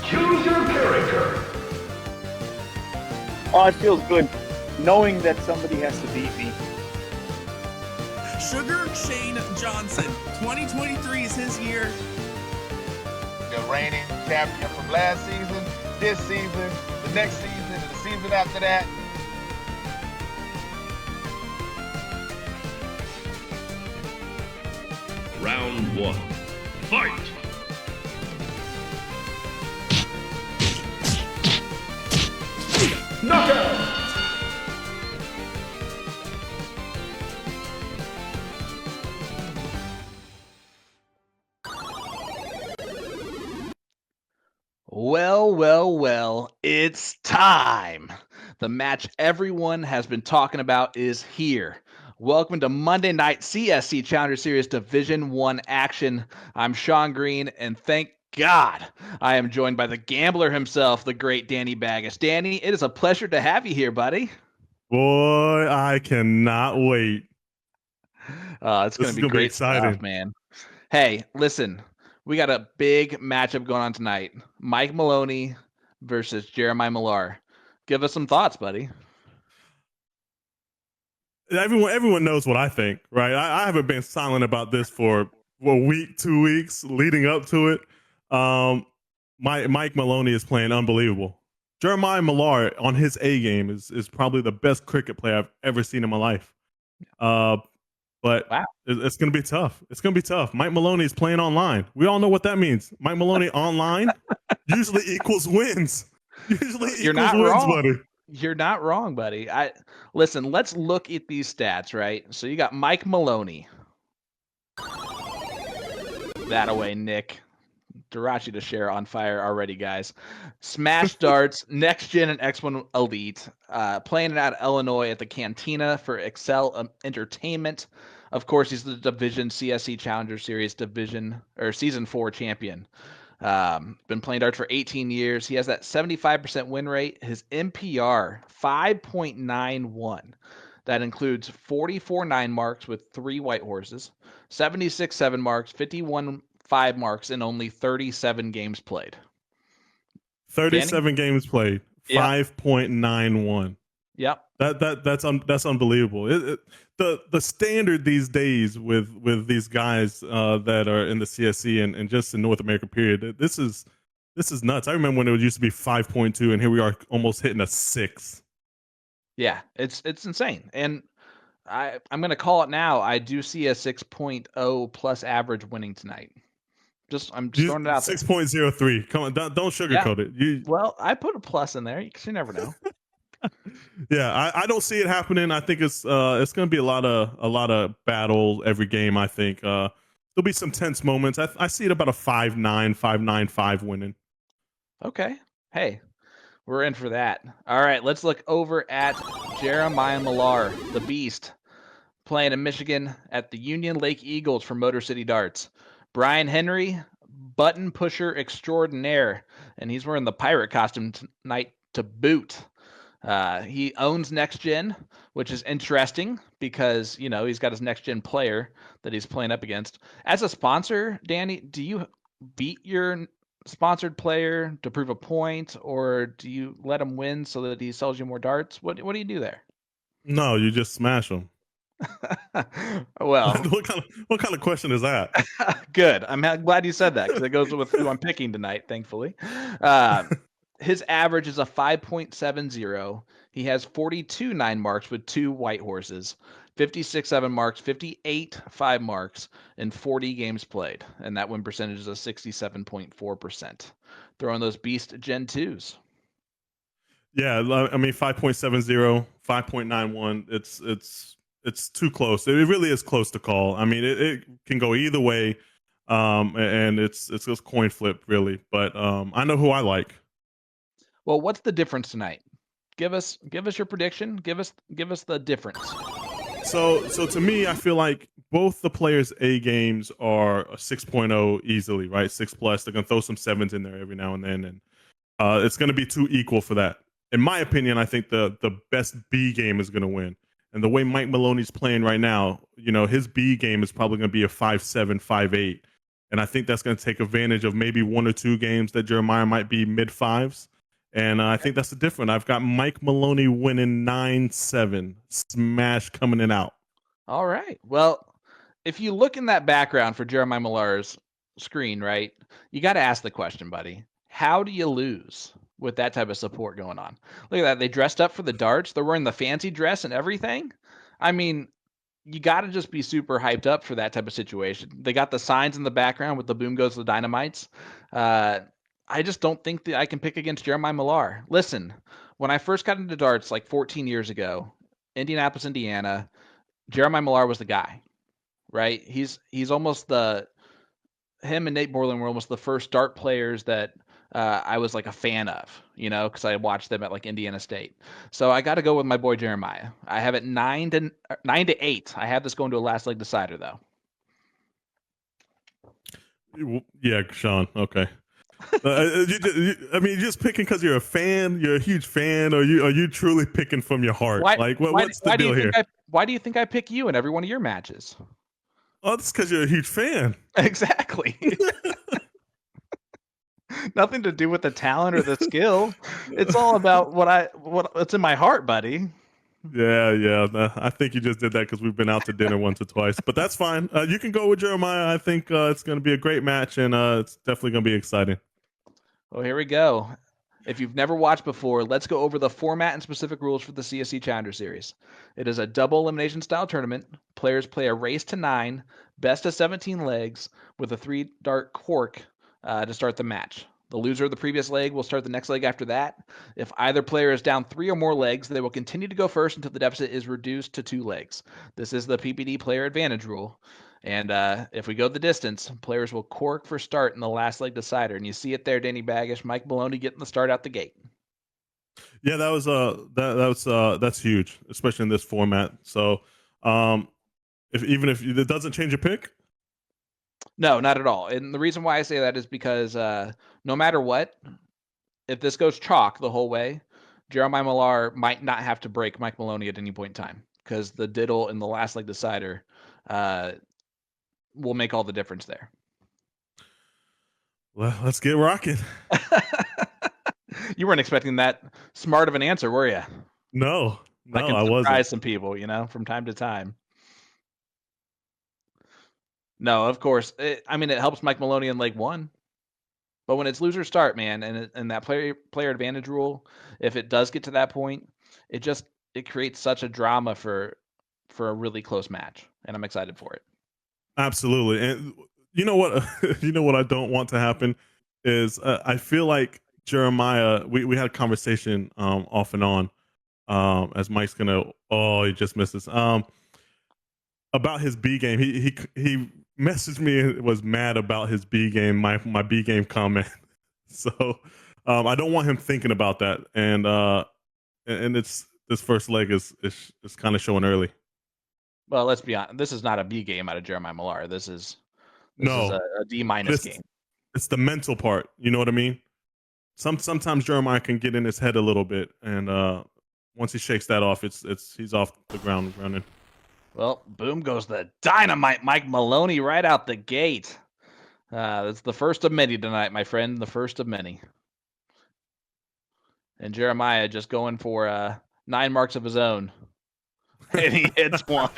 Choose your character. Oh, it feels good knowing that somebody has to beat me. Sugar Shane Johnson. 2023 is his year. The reigning champion from last season, this season, the next season, and the season after that. Round 1. Fight! Knockout! Well, it's time. The match everyone has been talking about is here. Welcome to Monday Night CSC Challenger Series Division 1 action. I'm Sean Green, and thank God I am joined by the gambler himself, the great Danny Baggish. Danny, it is a pleasure to have you here, buddy. Boy, I cannot wait. It's going to be great stuff, man. Hey, listen, we got a big matchup going on tonight. Mike Maloney versus Jeremiah Millar. Give us some thoughts, buddy. Everyone knows what I think, right? I haven't been silent about this for a week, 2 weeks leading up to it. Mike Maloney is playing unbelievable. Jeremiah Millar on his A game is probably the best cricket player I've ever seen in my life. But wow. It's going to be tough. It's going to be tough. Mike Maloney is playing online. We all know what that means. Mike Maloney online usually equals wins. You're not wrong, buddy. You're not wrong, buddy. Listen, let's look at these stats, right? So you got Mike Maloney. That away, Nick. Dirachi to share on fire already, guys. Smash darts, Next Gen and X1 Elite. Playing it out of Illinois at the Cantina for Excel Entertainment. Of course, he's the Division CSC Challenger Series Season 4 champion. Been playing darts for 18 years. He has that 75% win rate. His MPR, 5.91. That includes 44 9 marks with 3 white horses, 76 7 marks, 51 5 marks, and only 37 games played. 37 games played, 5.91. Yep. That's unbelievable. The standard these days with these guys that are in the CSC and just in North America period, this is nuts. I remember when it used to be 5.2, and here we are almost hitting a 6. Yeah, it's insane. And I'm going to call it now. I do see a 6.0 plus average winning tonight. I'm just throwing it out there. 6.03. Come on, don't sugarcoat it. Well, I put a plus in there. You never know. Yeah, I don't see it happening. I think it's going to be a lot of battle every game. I think there'll be some tense moments. I see it about a 5-9, 5-9-5 winning. Okay. Hey, we're in for that. All right, let's look over at Jeremiah Millar, the Beast, playing in Michigan at the Union Lake Eagles for Motor City Darts. Brian Henry, button pusher extraordinaire, and he's wearing the pirate costume tonight to boot. He owns Next Gen, which is interesting because, he's got his Next Gen player that he's playing up against. As a sponsor, Danny, do you beat your sponsored player to prove a point, or do you let him win so that he sells you more darts? What do you do there? No, you just smash him. Well, what kind of question is that? Good. I'm glad you said that because it goes with who I'm picking tonight, thankfully. His average is a 5.70. He has 42 9 marks with 2 white horses, 56 7 marks, 58 5 marks, and 40 games played. And that win percentage is a 67.4%. Throwing those beast Gen 2s. Yeah, I mean 5.70, 5.91. It's too close. It really is close to call. I mean, it can go either way, and it's just coin flip really. But I know who I like. Well, what's the difference tonight? Give us your prediction. Give us the difference. So to me, I feel like both the players' A games are a 6.0 easily, right? 6 plus. They're gonna throw some 7s in there every now and then, and it's gonna be too equal for that. In my opinion, I think the best B game is gonna win. And the way Mike Maloney's playing right now, his B game is probably going to be a 5-7, 5-8. And I think that's going to take advantage of maybe 1 or 2 games that Jeremiah might be mid-5s. And I think that's the difference. I've got Mike Maloney winning 9-7. Smash coming in out. All right. Well, if you look in that background for Jeremiah Millar's screen, right, you got to ask the question, buddy. How do you lose with that type of support going on? Look at that. They dressed up for the darts. They're wearing the fancy dress and everything. I mean, you got to just be super hyped up for that type of situation. They got the signs in the background with the boom goes the dynamites. I just don't think that I can pick against Jeremiah Millar. Listen, when I first got into darts like 14 years ago, Indianapolis, Indiana, Jeremiah Millar was the guy, right? He's almost him and Nate Borland were almost the first dart players that I was like a fan of, because I watched them at like Indiana State. So I got to go with my boy Jeremiah. I have it 9-8. I have this going to a last leg decider though. Yeah, Sean. Okay. I mean, you're just picking because you're a fan. You're a huge fan, or are you truly picking from your heart? What's the deal here? Why do you think I pick you in every one of your matches? Oh, it's because you're a huge fan. Exactly. Nothing to do with the talent or the skill. It's all about what's in my heart, buddy. Yeah. I think you just did that because we've been out to dinner once or twice, but that's fine. You can go with Jeremiah. I think it's going to be a great match, and it's definitely going to be exciting. Well, here we go. If you've never watched before, let's go over the format and specific rules for the CSC Challenger Series. It is a double elimination style tournament. Players play a race to 9, best of 17 legs with a 3-dart cork to start the match. The loser of the previous leg will start the next leg after that. If either player is down 3 or more legs, they will continue to go first until the deficit is reduced to 2 legs. This is the PPD player advantage rule. And if we go the distance, players will cork for start in the last leg decider. And you see it there, Danny Baggish, Mike Maloney getting the start out the gate. Yeah, that was that's huge, especially in this format. So, if it doesn't change your pick. No, not at all. And the reason why I say that is because no matter what, if this goes chalk the whole way, Jeremiah Millar might not have to break Mike Maloney at any point in time because the diddle in the last leg decider will make all the difference there. Well, let's get rocking. You weren't expecting that smart of an answer, were you? No, I can wasn't. surprise some people, from time to time. No, of course. It helps Mike Maloney in leg 1. But when it's loser start, man, and that player advantage rule, if it does get to that point, it creates such a drama for a really close match, and I'm excited for it. Absolutely. And you know what I don't want to happen is I feel like Jeremiah, we had a conversation off and on as Mike's he just misses about his B game. He messaged me and was mad about his B game, my B game comment. So I don't want him thinking about that. And it's this first leg is kind of showing early. Well, let's be honest. This is not a B game out of Jeremiah Millar. This is a D- game. It's the mental part. You know what I mean? Sometimes Jeremiah can get in his head a little bit, and once he shakes that off, he's off the ground running. Well, boom goes the dynamite Mike Maloney right out the gate. It's the first of many tonight, my friend. The first of many. And Jeremiah just going for 9 marks of his own. And he hits one.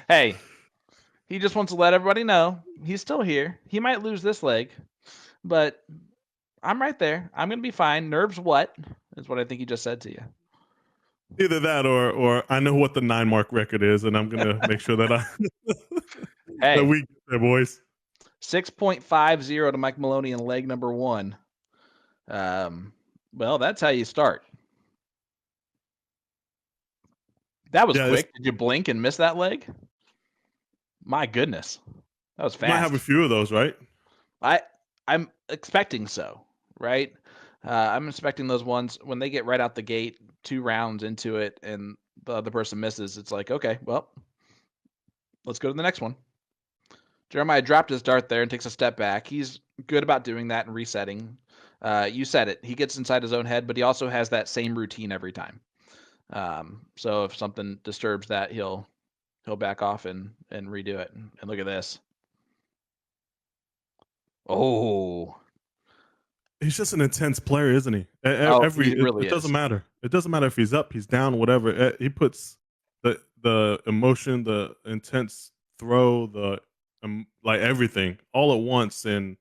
Hey, he just wants to let everybody know he's still here. He might lose this leg, but I'm right there. I'm going to be fine. Nerves what? Is what I think he just said to you. Either that or I know what the 9-mark record is, and I'm going to make sure that that we get there, boys. 6.50 to Mike Maloney in leg number 1. Well, that's how you start. That was quick. Did you blink and miss that leg? My goodness. That was fast. You might have a few of those, right? I'm expecting so, right? I'm expecting those ones when they get right out the gate, 2 rounds into it, and the other person misses. It's like, okay, well, let's go to the next one. Jeremiah dropped his dart there and takes a step back. He's good about doing that and resetting. You said it. He gets inside his own head, but he also has that same routine every time. So if something disturbs that, he'll back off and redo it. And look at this. Oh, He's just an intense player, isn't he? he really It doesn't is. matter. It doesn't matter if he's up, he's down, whatever. He puts the emotion, the intense throw, the like everything all at once, and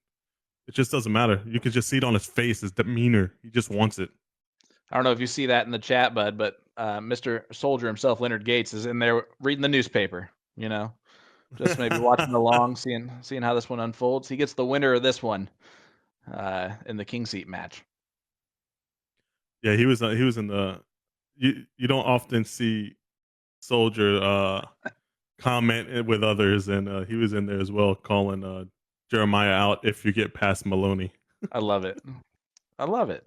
it just doesn't matter. You can just see it on his face, his demeanor. He just wants it. I don't know if you see that in the chat, bud, but Mr. Soldier himself, Leonard Gates, is in there reading the newspaper. You know, just maybe watching along, seeing how this one unfolds. He gets the winner of this one in the king seat match. Yeah, he was in the. You don't often see Soldier comment with others, and he was in there as well, calling Jeremiah out if you get past Maloney. I love it. I love it.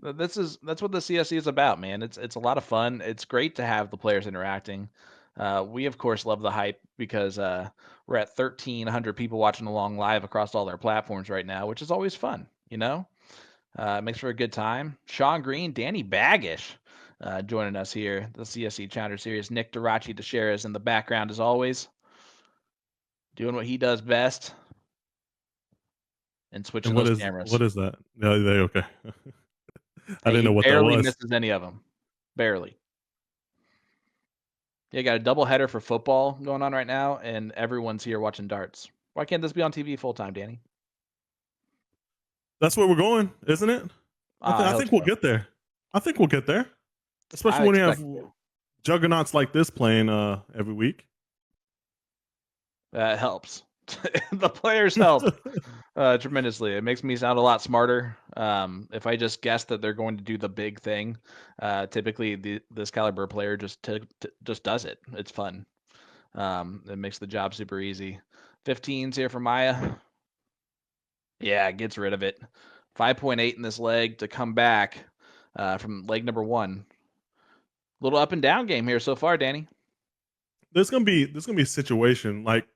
That's what the CSC is about, man. It's a lot of fun. It's great to have the players interacting. We of course love the hype because we're at 1,300 people watching along live across all their platforms right now, which is always fun. You know, it makes for a good time. Sean Green, Danny Baggish, joining us here. The CSC Challenger Series. Nick Dichiria is in the background as always, doing what he does best and switching And those cameras. what is that? No, they okay. I Hey, didn't he know what that barely was. misses any of them. Barely. Yeah, got a double header for football going on right now, and everyone's here watching darts. Why can't this be on TV full time, Danny? That's where we're going, isn't it? I I hope think we'll so. get there. I think we'll get there, especially I when you have expect to. juggernauts like this playing every week. That helps. The players help tremendously. It makes me sound a lot smarter. If I just guess that they're going to do the big thing, typically this caliber player just does it. It's fun. It makes the job super easy. 15s here for Maya. Yeah, gets rid of it. 5.8 in this leg to come back from leg number 1. Little up and down game here so far, Danny. There's gonna be a situation like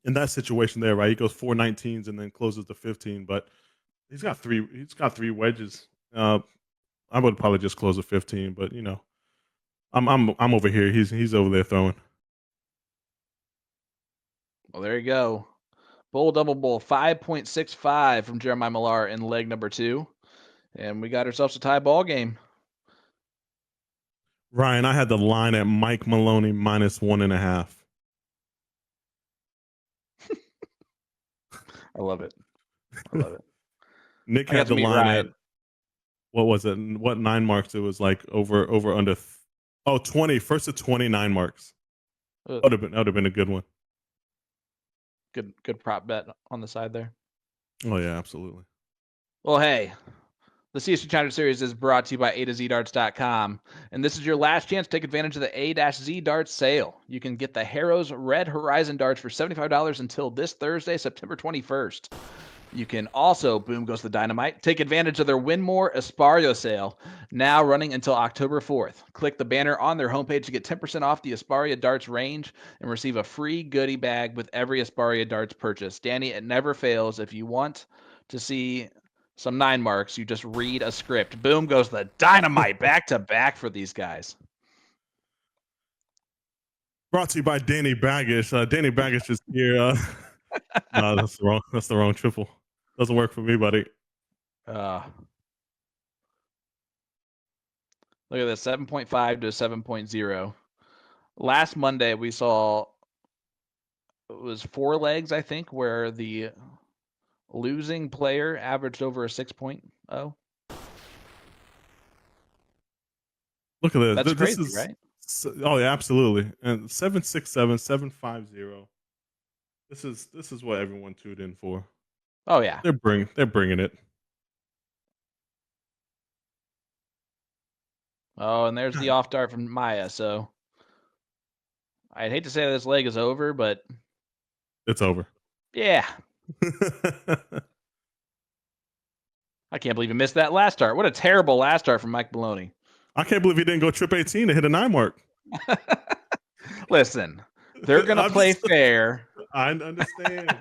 in that situation there, right? He goes 4 19s and then closes the 15, but he's got three wedges. I would probably just close the 15, but you know, I'm over here. He's over there throwing. Well, there you go. Bull double bull 5.65 from Jeremiah Millar in leg number 2, and we got ourselves a tie ball game. Ryan, I had the line at Mike Maloney -1.5. I love it. I love it. Nick I got had to the meet line Ryan. at what was it? What 9 marks? It was like over under. 20. First to 29 marks. That would have been a good one. Good prop bet on the side there. Oh yeah, absolutely. Well, hey, the CSC Challenger Series is brought to you by A2ZDarts.com, and this is your last chance to take advantage of the A-Z Darts sale. You can get the Harrows Red Horizon darts for $75 until this Thursday, September 21st. You can also, boom goes the dynamite, take advantage of their Win More Espario sale, now running until October 4th. Click the banner on their homepage to get 10% off the Esparia darts range and receive a free goodie bag with every Esparia darts purchase. Danny, it never fails. If you want to see some 9 marks, you just read a script. Boom goes the dynamite back to back for these guys. Brought to you by Danny Baggish. Danny Baggish is here. No, that's the wrong triple. Doesn't work for me, buddy. Look at this, 7.5 to 7.0. Last Monday, we saw it was 4 legs, I think, where the losing player averaged over a 6.0. Look at this. That's This crazy, is, right? Oh yeah, absolutely. And 7.67, 7.50. This is what everyone tuned in for. Oh yeah. They're bringing it. Oh, and there's the off dart from Maya. So I'd hate to say this leg is over, but It's over. yeah. I can't believe he missed that last dart. What a terrible last dart from Mike Maloney. I can't believe he didn't go trip 18 to hit a 9 mark. Listen, they're gonna play fair. I understand.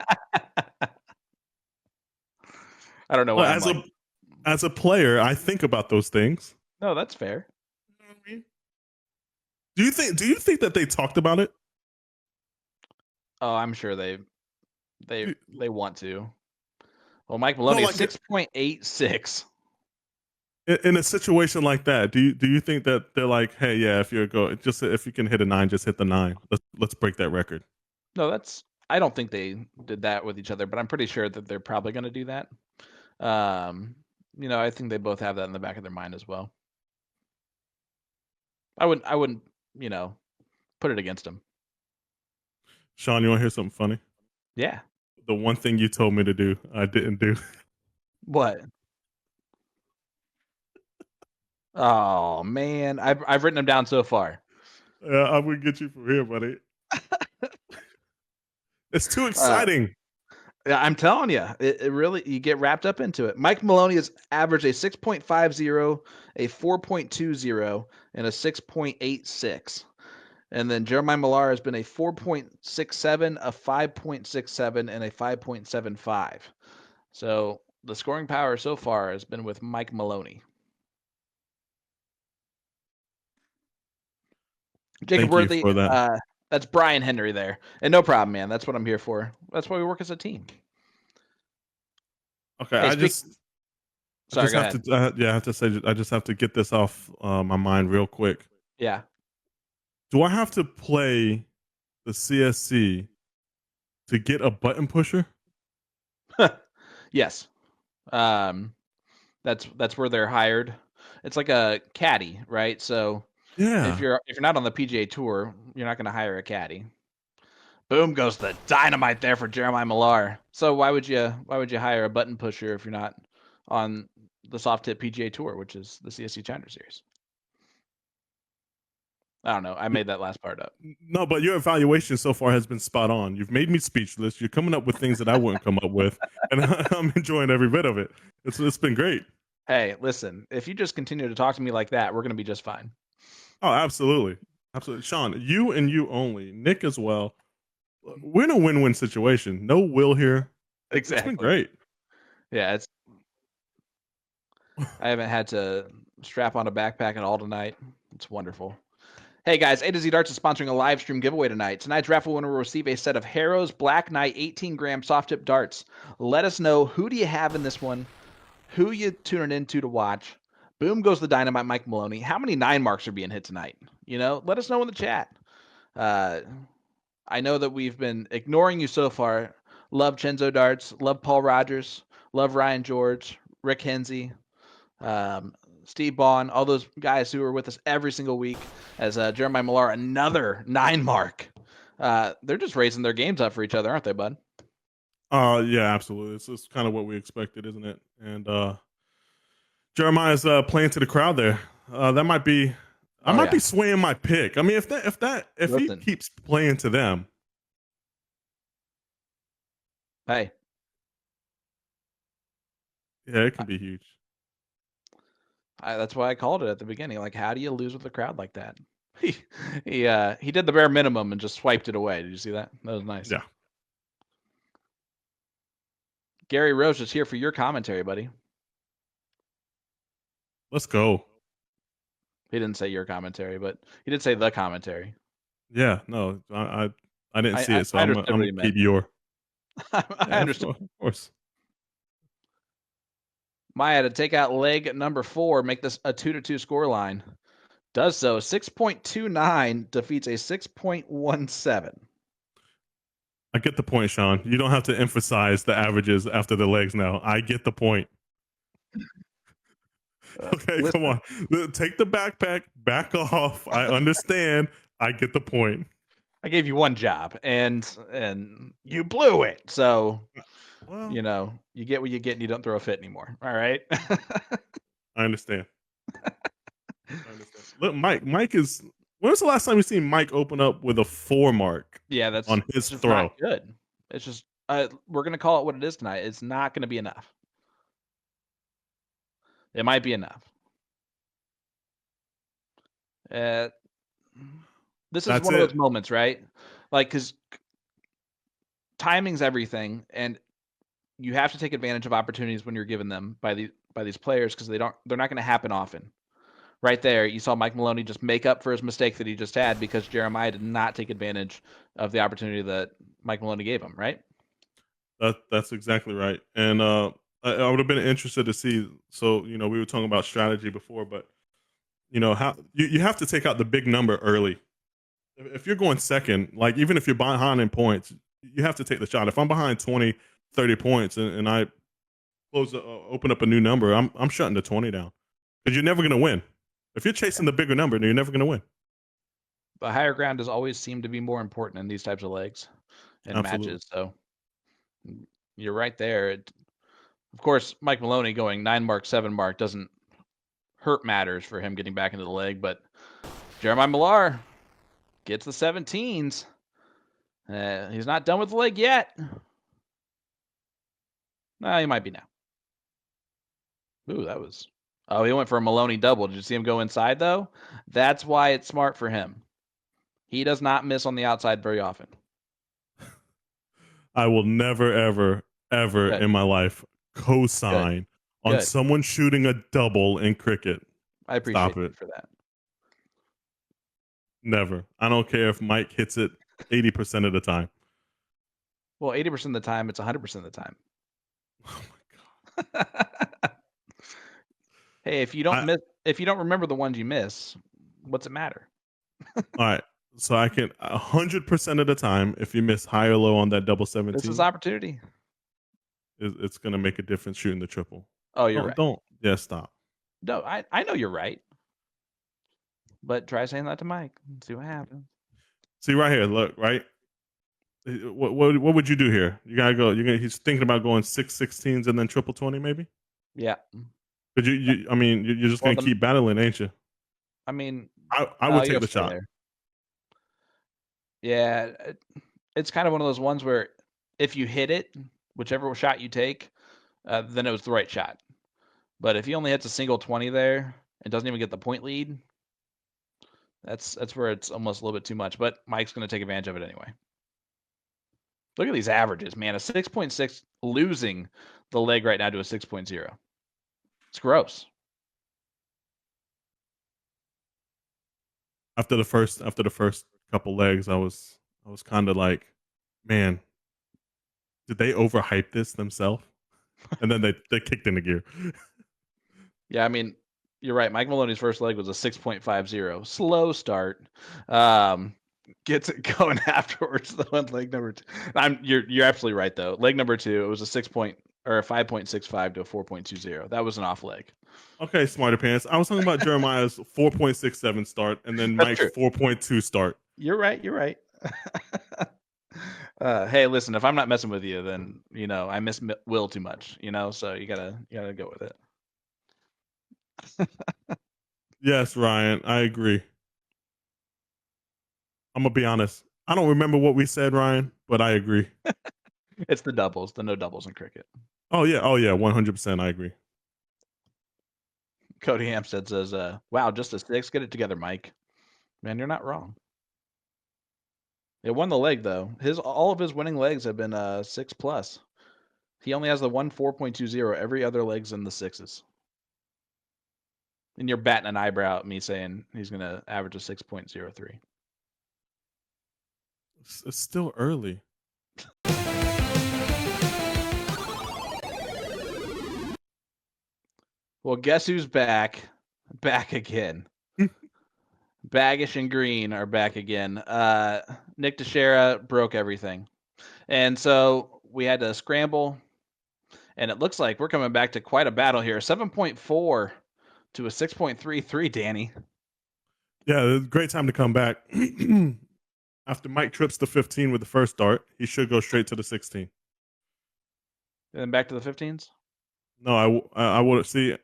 I don't know Well, why. as a player, I think about those things. No, that's fair. You know what I mean? Do you think that they talked about it? Oh, I'm sure they want to. Well, Mike Maloney No, is like 6.86. in a situation like that, do you think that they're like, hey, yeah, if you can hit a 9, just hit the 9. Let's break that record. No, I don't think they did that with each other, but I'm pretty sure that they're probably going to do that. I think they both have that in the back of their mind as well. I wouldn't, put it against them. Sean, you want to hear something funny? Yeah. The one thing you told me to do, I didn't do. What? Oh man, I've written them down so far. I'm gonna get you from here, buddy. It's too exciting. Yeah, I'm telling you, it really, you get wrapped up into it. Mike Maloney has averaged a 6.50, a 4.20, and a 6.86. And then Jeremiah Millar has been a 4.67, a 5.67, and a 5.75. So the scoring power so far has been with Mike Maloney. Jacob Thank you Worthy, for that. that's Brian Henry there. And no problem, man. That's what I'm here for. That's why we work as a team. Okay, Hey, I just Sorry, go have ahead. to I have to say I just have to get this off my mind real quick. Yeah. Do I have to play the CSC to get a button pusher? Yes. That's where they're hired. It's like a caddy, right? So Yeah. if you're not on the PGA Tour, you're not going to hire a caddy. Boom goes the dynamite there for Jeremiah Millar. So why would you hire a button pusher if you're not on the soft tip PGA Tour, which is the CSC Challenger Series? I don't know. I made that last part up. No, but your evaluation so far has been spot on. You've made me speechless. You're coming up with things that I wouldn't come up with, and I'm enjoying every bit of it. It's been great. Hey, listen, if you just continue to talk to me like that, we're going to be just fine. Oh, absolutely. Absolutely. Sean, you and you only. Nick as well. We're in a win-win situation. No Will here. Exactly. It's been great. Yeah, I haven't had to strap on a backpack at all tonight. It's wonderful. Hey guys, A to Z Darts is sponsoring a live stream giveaway tonight. Tonight's raffle winner will receive a set of Harrow's Black Knight 18-gram soft tip darts. Let us know, who do you have in this one? Who you tuning into to watch? Boom goes the dynamite, Mike Maloney. How many 9 marks are being hit tonight? Let us know in the chat. I know that we've been ignoring you so far. Love Chenzo Darts. Love Paul Rogers. Love Ryan George. Rick Hensey. Steve Bond, all those guys who are with us every single week, as Jeremiah Millar, another 9 mark. They're just raising their games up for each other, aren't they, bud? Yeah, absolutely. It's kind of what we expected, isn't it? And Jeremiah's playing to the crowd there. That might be. I might be swaying my pick. I mean, if he keeps playing to them, hey, yeah, it can be huge. That's why I called it at the beginning. Like, how do you lose with a crowd like that? He did the bare minimum and just swiped it away. Did you see that? That was nice. Yeah. Gary Rose is here for your commentary, buddy. Let's go. He didn't say your commentary, but he did say the commentary. Yeah, no, I didn't see it, so I'm gonna keep your. I understand. Of course. Maya to take out leg number 4, make this a 2-2 score line. Does so. 6.29 defeats a 6.17. I get the point, Sean. You don't have to emphasize the averages after the legs now. I get the point. Okay, come on. Take the backpack, back off. I understand. I get the point. I gave you one job, and you blew it. So, well, you get what you get, and you don't throw a fit anymore. All right? I understand. Look, Mike is. When was the last time you seen Mike open up with a 4 mark? Yeah, that's on his throw. Not good. It's just we're gonna call it what it is tonight. It's not gonna be enough. It might be enough. This is one of those moments, right? Like, because timing's everything, and you have to take advantage of opportunities when you're given them by these players, because they're not going to happen often. Right there, you saw Mike Maloney just make up for his mistake that he just had because Jeremiah did not take advantage of the opportunity that Mike Maloney gave him, right? That's exactly right. And I would have been interested to see. So we were talking about strategy before, but how you have to take out the big number early. If you're going second, like even if you're behind in points, you have to take the shot. If I'm behind 20, 30 points and I open up a new number, I'm shutting the 20 down because you're never going to win. If you're chasing the bigger number, you're never going to win. The higher ground does always seem to be more important in these types of legs and Absolutely. matches. So you're right there. Of course, Mike Maloney going 9 mark, 7 mark doesn't hurt matters for him getting back into the leg, but Jeremiah Millar gets the 17s. He's not done with the leg yet. No, he might be now. Ooh, that was... Oh, he went for a Maloney double. Did you see him go inside, though? That's why it's smart for him. He does not miss on the outside very often. I will never, ever, ever in my life co-sign on someone shooting a double in cricket. I appreciate it for that. Never. I don't care if Mike hits it 80% of the time. Well, 80% of the time, it's 100% of the time. Oh my god. Hey, if you don't remember the ones you miss, what's it matter? All right. So I can 100% of the time, if you miss high or low on that double 17, this is opportunity. It's going to make a difference shooting the triple. Oh, you're right. Don't. Yeah, stop. No, I know you're right. But try saying that to Mike and see what happens. See right here, look, right? What would you do here? You gotta go. He's thinking about going 6 16s and then triple 20, maybe. Yeah. But you're just gonna keep battling, ain't you? I mean, I would take the shot. There. Yeah, it's kind of one of those ones where if you hit it, whichever shot you take, then it was the right shot. But if he only hits a single 20 there and doesn't even get the point lead, that's where it's almost a little bit too much. But Mike's going to take advantage of it anyway. Look at these averages, man. A 6.6 losing the leg right now to a 6.0. It's gross. After the first couple legs, I was kind of like, man, did they overhype this themselves? And then they kicked into gear. Yeah, I mean, you're right. Mike Maloney's first leg was a 6.50. Slow start. Gets it going afterwards though on leg number 2. You're absolutely right though. Leg number 2, it was a 5.65 to a 4.20. That was an off leg. Okay, smarter pants. I was talking about Jeremiah's 4.67 start and then Mike's 4.2 start. You're right. Hey, listen, if I'm not messing with you, then I miss Will too much. So you gotta go with it. Yes, Ryan, I agree. I'm gonna be honest. I don't remember what we said, Ryan, but I agree. It's the doubles, the no doubles in cricket. Oh yeah, 100%. I agree. Cody Hampstead says, "Wow, just a 6. Get it together, Mike." Man, you're not wrong. It won the leg though. All of his winning legs have been 6+. He only has the one 4.20. Every other leg's in the 6s. And you're batting an eyebrow at me saying he's going to average a 6.03. It's still early. Well, guess who's back? Back again. Baggish and Green are back again. Nick Dichiria broke everything. And so we had to scramble. And it looks like we're coming back to quite a battle here. 7.4 to a 6.33, Danny. Yeah, great time to come back. After Mike trips the 15 with the first dart, he should go straight to the 16. And then back to the 15s? No, I would see.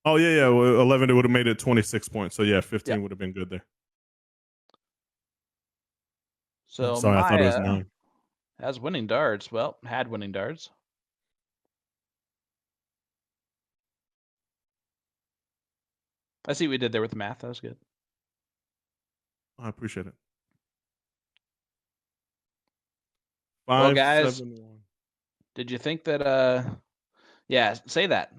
Oh, yeah. Well, 11, it would have made it 26 points. So, yeah, 15 would have been good there. So, sorry, I thought it was 9. Has winning darts. Well, had winning darts. I see what we did there with the math. That was good. I appreciate it. Well, guys, did you think that? Yeah, say that.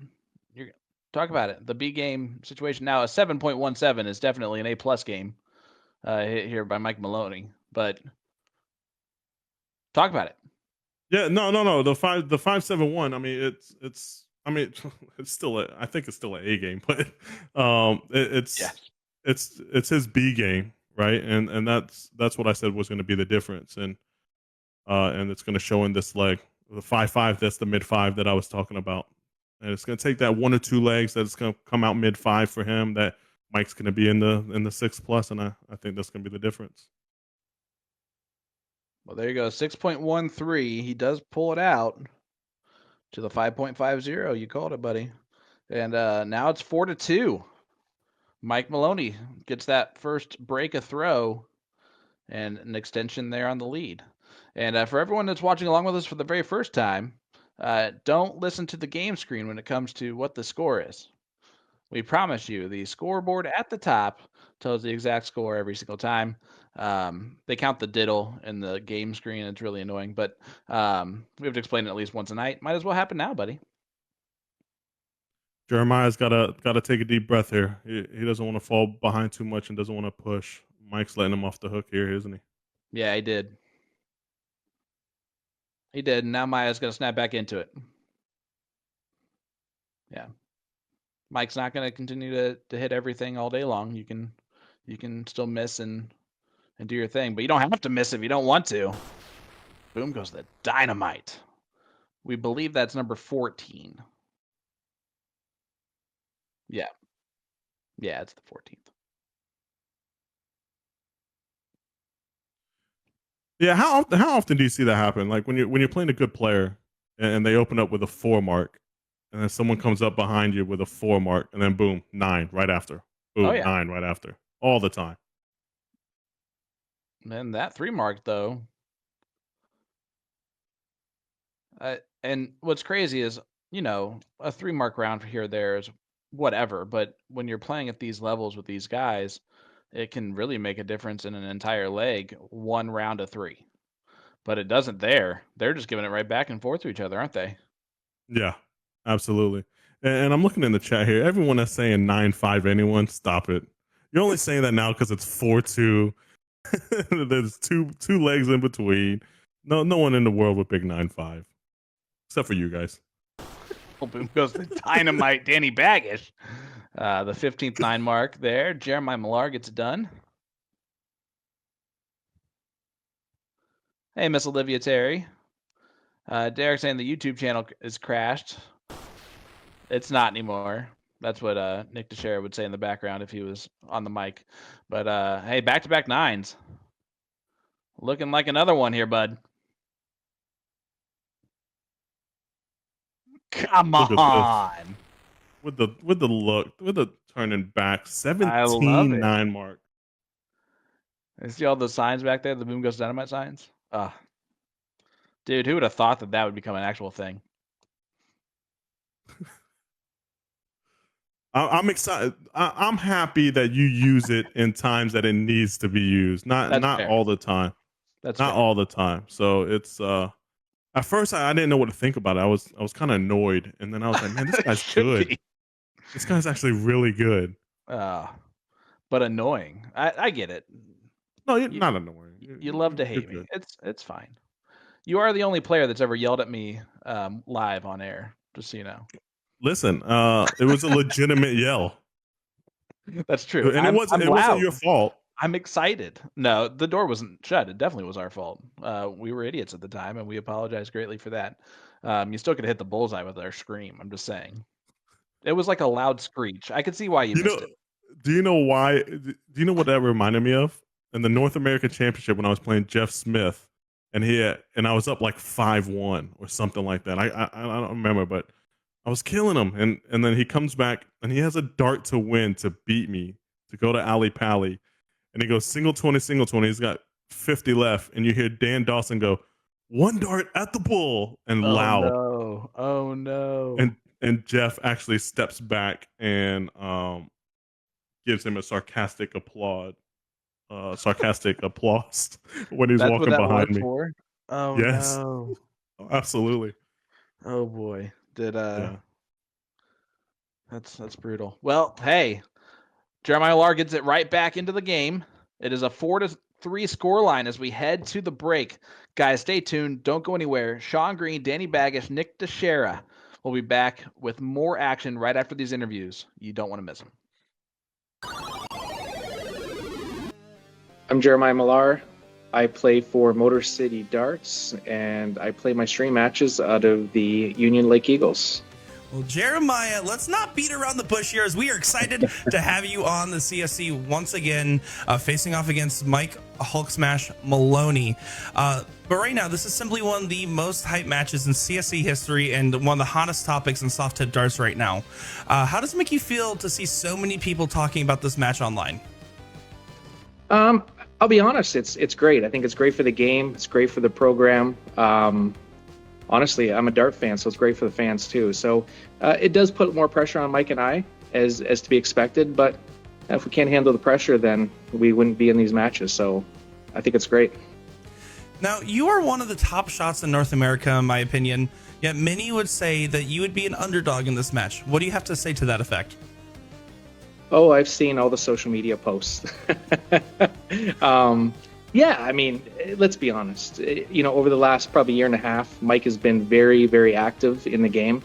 Talk about it. The B game situation now. A 7.17 is definitely an A+ game here by Mike Maloney. But talk about it. Yeah, no. The 571. I mean, it's. I mean, it's still. I think it's still an A game, but Yeah. it's his B game, right? And that's what I said was going to be the difference, and it's going to show in this leg. The 5-5. That's the mid 5 that I was talking about, and it's going to take that 1 or 2 legs that's going to come out mid 5 for him. That Mike's going to be in the 6+, and I think that's going to be the difference. Well, there you go. 6.13. He does pull it out to the 5.50. You called it, buddy. And now it's 4-2. Mike Maloney gets that first break a throw and an extension there on the lead. And for everyone that's watching along with us for the very first time, don't listen to the game screen when it comes to what the score is. We promise you, the scoreboard at the top tells the exact score every single time. They count the diddle in the game screen. It's really annoying, but we have to explain it at least once a night. Might as well happen now, buddy. Jeremiah's gotta take a deep breath here. He doesn't want to fall behind too much and doesn't want to push. Mike's letting him off the hook here, isn't he? Yeah, he did. He did. And now Maya's going to snap back into it. Yeah. Mike's not going to continue to hit everything all day long. You can still miss and do your thing, but you don't have to miss if you don't want to. Boom goes the dynamite. We believe that's number 14. Yeah. Yeah, it's the 14th. Yeah, how often do you see that happen? Like when you're playing a good player and they open up with a 4 mark, and then someone comes up behind you with a 4 mark, and then boom, 9 right after. Boom, Oh, yeah. 9 right after. All the time. And that 3 mark though. And what's crazy is, a 3 mark round for here or there is whatever, but when you're playing at these levels with these guys, it can really make a difference in an entire leg, 1 round of 3. But it doesn't there. They're just giving it right back and forth to each other, aren't they? Yeah, absolutely. And I'm looking in the chat here. Everyone that's saying 9-5 anyone, stop it. You're only saying that now because it's 4-2. There's two legs in between. No one in the world would pick 9-5. Except for you guys. Oh, boom goes the dynamite Danny Baggish. The 15th 9 mark there. Jeremiah Millar gets it done. Hey, Miss Olivia Terry. Derek saying the YouTube channel is crashed. It's not anymore. That's what Nick Dichiria would say in the background if he was on the mic. But hey, back-to-back 9s. Looking like another one here, bud. Come on. With the look, with the turning back, 17-9 mark. I see all those signs back there, the Boom Goes Dynamite signs. Dude, who would have thought that would become an actual thing? I'm excited. I'm happy that you use it in times that it needs to be used. Not fair. all the time. That's not fair. all the time. So it's at first I didn't know what to think about it. I was kind of annoyed, and then I was like, man, this guy's good. Be. This guy's actually really good. But annoying. I get it. No, you're not annoying. You love to hate me. It's fine. You are the only player that's ever yelled at me live on air, just so you know. Listen, it was a legitimate yell. That's true. And it wasn't your fault. I'm excited. No, the door wasn't shut. It definitely was our fault. We were idiots at the time, and we apologize greatly for that. You still could hit the bullseye with our scream. I'm just saying. It was like a loud screech. I could see why you missed it. Do you know why? Do you know what that reminded me of? In the North American Championship when I was playing Jeff Smith, and I was up like 5-1 or something like that. I don't remember, but I was killing him, and then he comes back and he has a dart to win to beat me to go to Ali Pally, and he goes single 20. He's got 50 left, and you hear Dan Dawson go, 1 dart at the bull, and loud. Oh no! And Jeff actually steps back and gives him a sarcastic applause when he's walking behind me. For? Oh yes. No! Absolutely. Oh boy! Yeah. That's brutal. Well, hey, Jeremiah Millar gets it right back into the game. It is a 3 scoreline as we head to the break. Guys, stay tuned. Don't go anywhere. Sean Green, Danny Baggish, Nick Dichiria will be back with more action right after these interviews. You don't want to miss them. I'm Jeremiah Millar. I play for Motor City Darts, and I play my stream matches out of the Union Lake Eagles. Well, Jeremiah, let's not beat around the bush here, as we are excited to have you on the CSC once again, facing off against Mike Hulk Smash Maloney. But right now, this is simply one of the most hyped matches in CSC history and one of the hottest topics in soft tip darts right now. How does it make you feel to see so many people talking about this match online? I'll be honest, it's great. I think it's great for the game. It's great for the program. Honestly, I'm a dart fan, so it's great for the fans too. So it does put more pressure on Mike and I, as to be expected. But if we can't handle the pressure, then we wouldn't be in these matches. So I think it's great. Now, you are one of the top shots in North America, in my opinion. Yet many would say that you would be an underdog in this match. What do you have to say to that effect? Oh, I've seen all the social media posts. Yeah, I mean, let's be honest. You know, over the last probably year and a half, Mike has been very, very active in the game.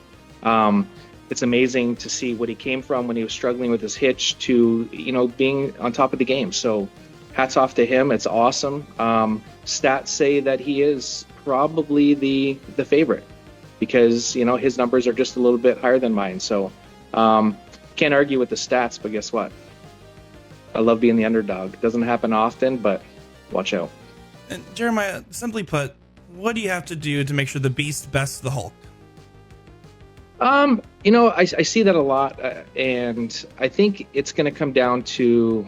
It's amazing to see what he came from when he was struggling with his hitch to, you know, being on top of the game. So hats off to him. It's awesome. Stats say that he is probably the favorite because, you know, his numbers are just a little bit higher than mine. So can't argue with the stats, but guess what? I love being the underdog. It doesn't happen often, but watch out. And Jeremiah, simply put, what do you have to do to make sure the Beast bests the Hulk? You know, I see that a lot, and I think it's going to come down to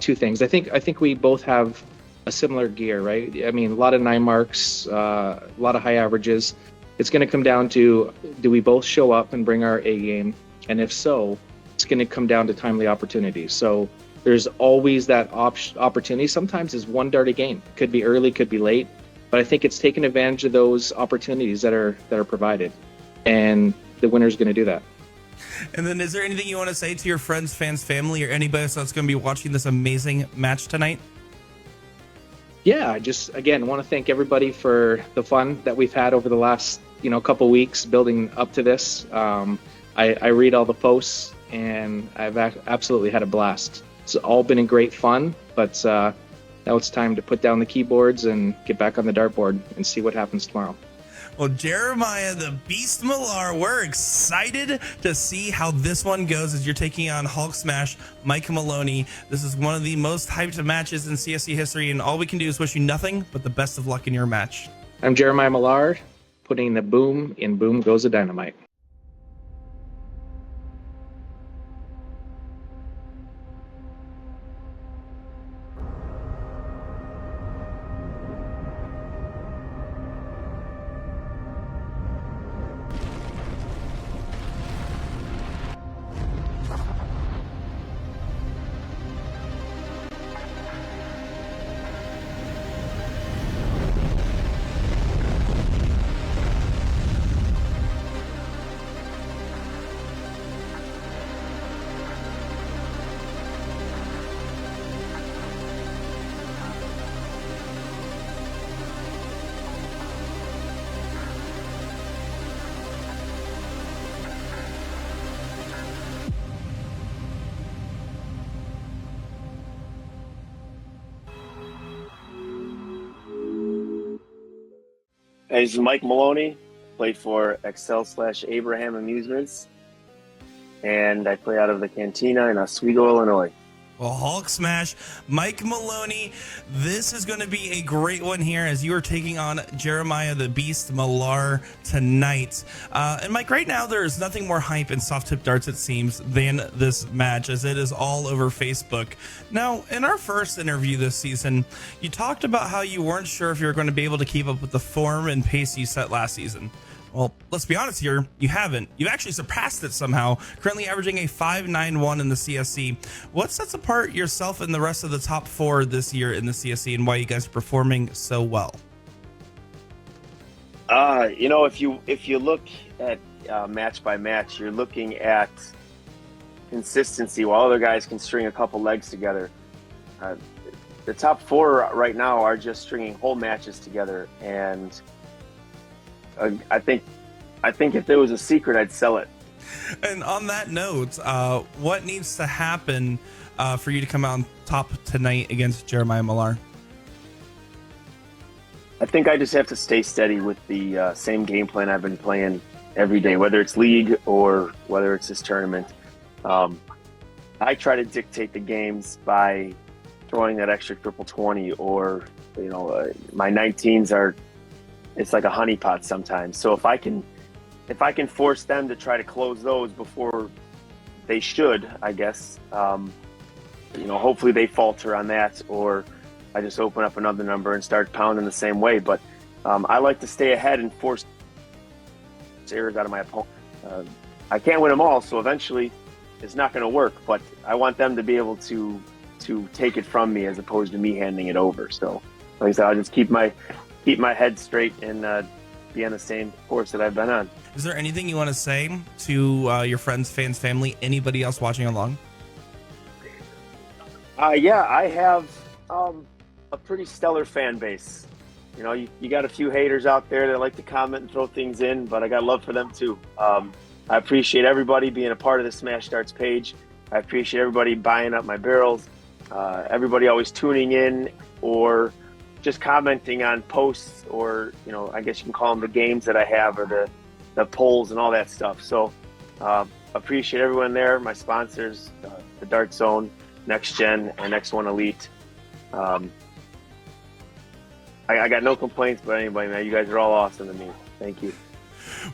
two things. I think we both have a similar gear, right? I mean, a lot of 9 marks, a lot of high averages. It's going to come down to, do we both show up and bring our A game? And if so, it's going to come down to timely opportunities. So there's always that opportunity. Sometimes it's one dart a game. Could be early, could be late. But I think it's taking advantage of those opportunities that are provided. And the winner's going to do that. And then is there anything you want to say to your friends, fans, family, or anybody else that's going to be watching this amazing match tonight? Yeah, I just, again, want to thank everybody for the fun that we've had over the last, you know, couple weeks building up to this. I read all the posts, and I've absolutely had a blast. It's all been a great fun, but now it's time to put down the keyboards and get back on the dartboard and see what happens tomorrow. Well, Jeremiah the Beast Millar, we're excited to see how this one goes as you're taking on Hulk Smash Mike Maloney. This is one of the most hyped matches in CSC history, and all we can do is wish you nothing but the best of luck in your match. I'm Jeremiah Millar, putting the boom in Boom Goes the Dynamite. Hey, this is Mike Maloney, play for Excel/Abraham Amusements, and I play out of the Cantina in Oswego, Illinois. Well, Hulk Smash, Mike Maloney, this is going to be a great one here as you are taking on Jeremiah the Beast Millar tonight. And Mike, right now there is nothing more hype in soft tip darts, it seems, than this match, as it is all over Facebook. Now, in our first interview this season, you talked about how you weren't sure if you were going to be able to keep up with the form and pace you set last season. Well, let's be honest here, you haven't. You've actually surpassed it somehow, currently averaging a 5.91 in the CSC. What sets apart yourself and the rest of the top 4 this year in the CSC, and why you guys are performing so well? You know, if you look at match by match, you're looking at consistency while other guys can string a couple legs together. the top 4 right now are just stringing whole matches together, and I think if there was a secret, I'd sell it. And on that note, what needs to happen for you to come out on top tonight against Jeremiah Millar? I think I just have to stay steady with the same game plan I've been playing every day, whether it's league or whether it's this tournament. I try to dictate the games by throwing that extra triple 20, or my 19s are, it's like a honeypot sometimes. So if I can force them to try to close those before they should, I guess, hopefully they falter on that, or I just open up another number and start pounding the same way. But I like to stay ahead and force errors out of my opponent. I can't win them all, so eventually it's not going to work. But I want them to be able to take it from me as opposed to me handing it over. So, like I said, I'll just keep my head straight and be on the same course that I've been on. Is there anything you want to say to your friends, fans, family, anybody else watching along? Yeah, I have a pretty stellar fan base. You got a few haters out there that like to comment and throw things in, but I got love for them too. I appreciate everybody being a part of the Smash Starts page. I appreciate everybody buying up my barrels, everybody always tuning in or just commenting on posts, or I guess you can call them the games that I have, or the polls and all that stuff. So appreciate everyone there, my sponsors, the Dart Zone, Next Gen, and X1 Elite. I got no complaints about anybody, man. You guys are all awesome to me. Thank you.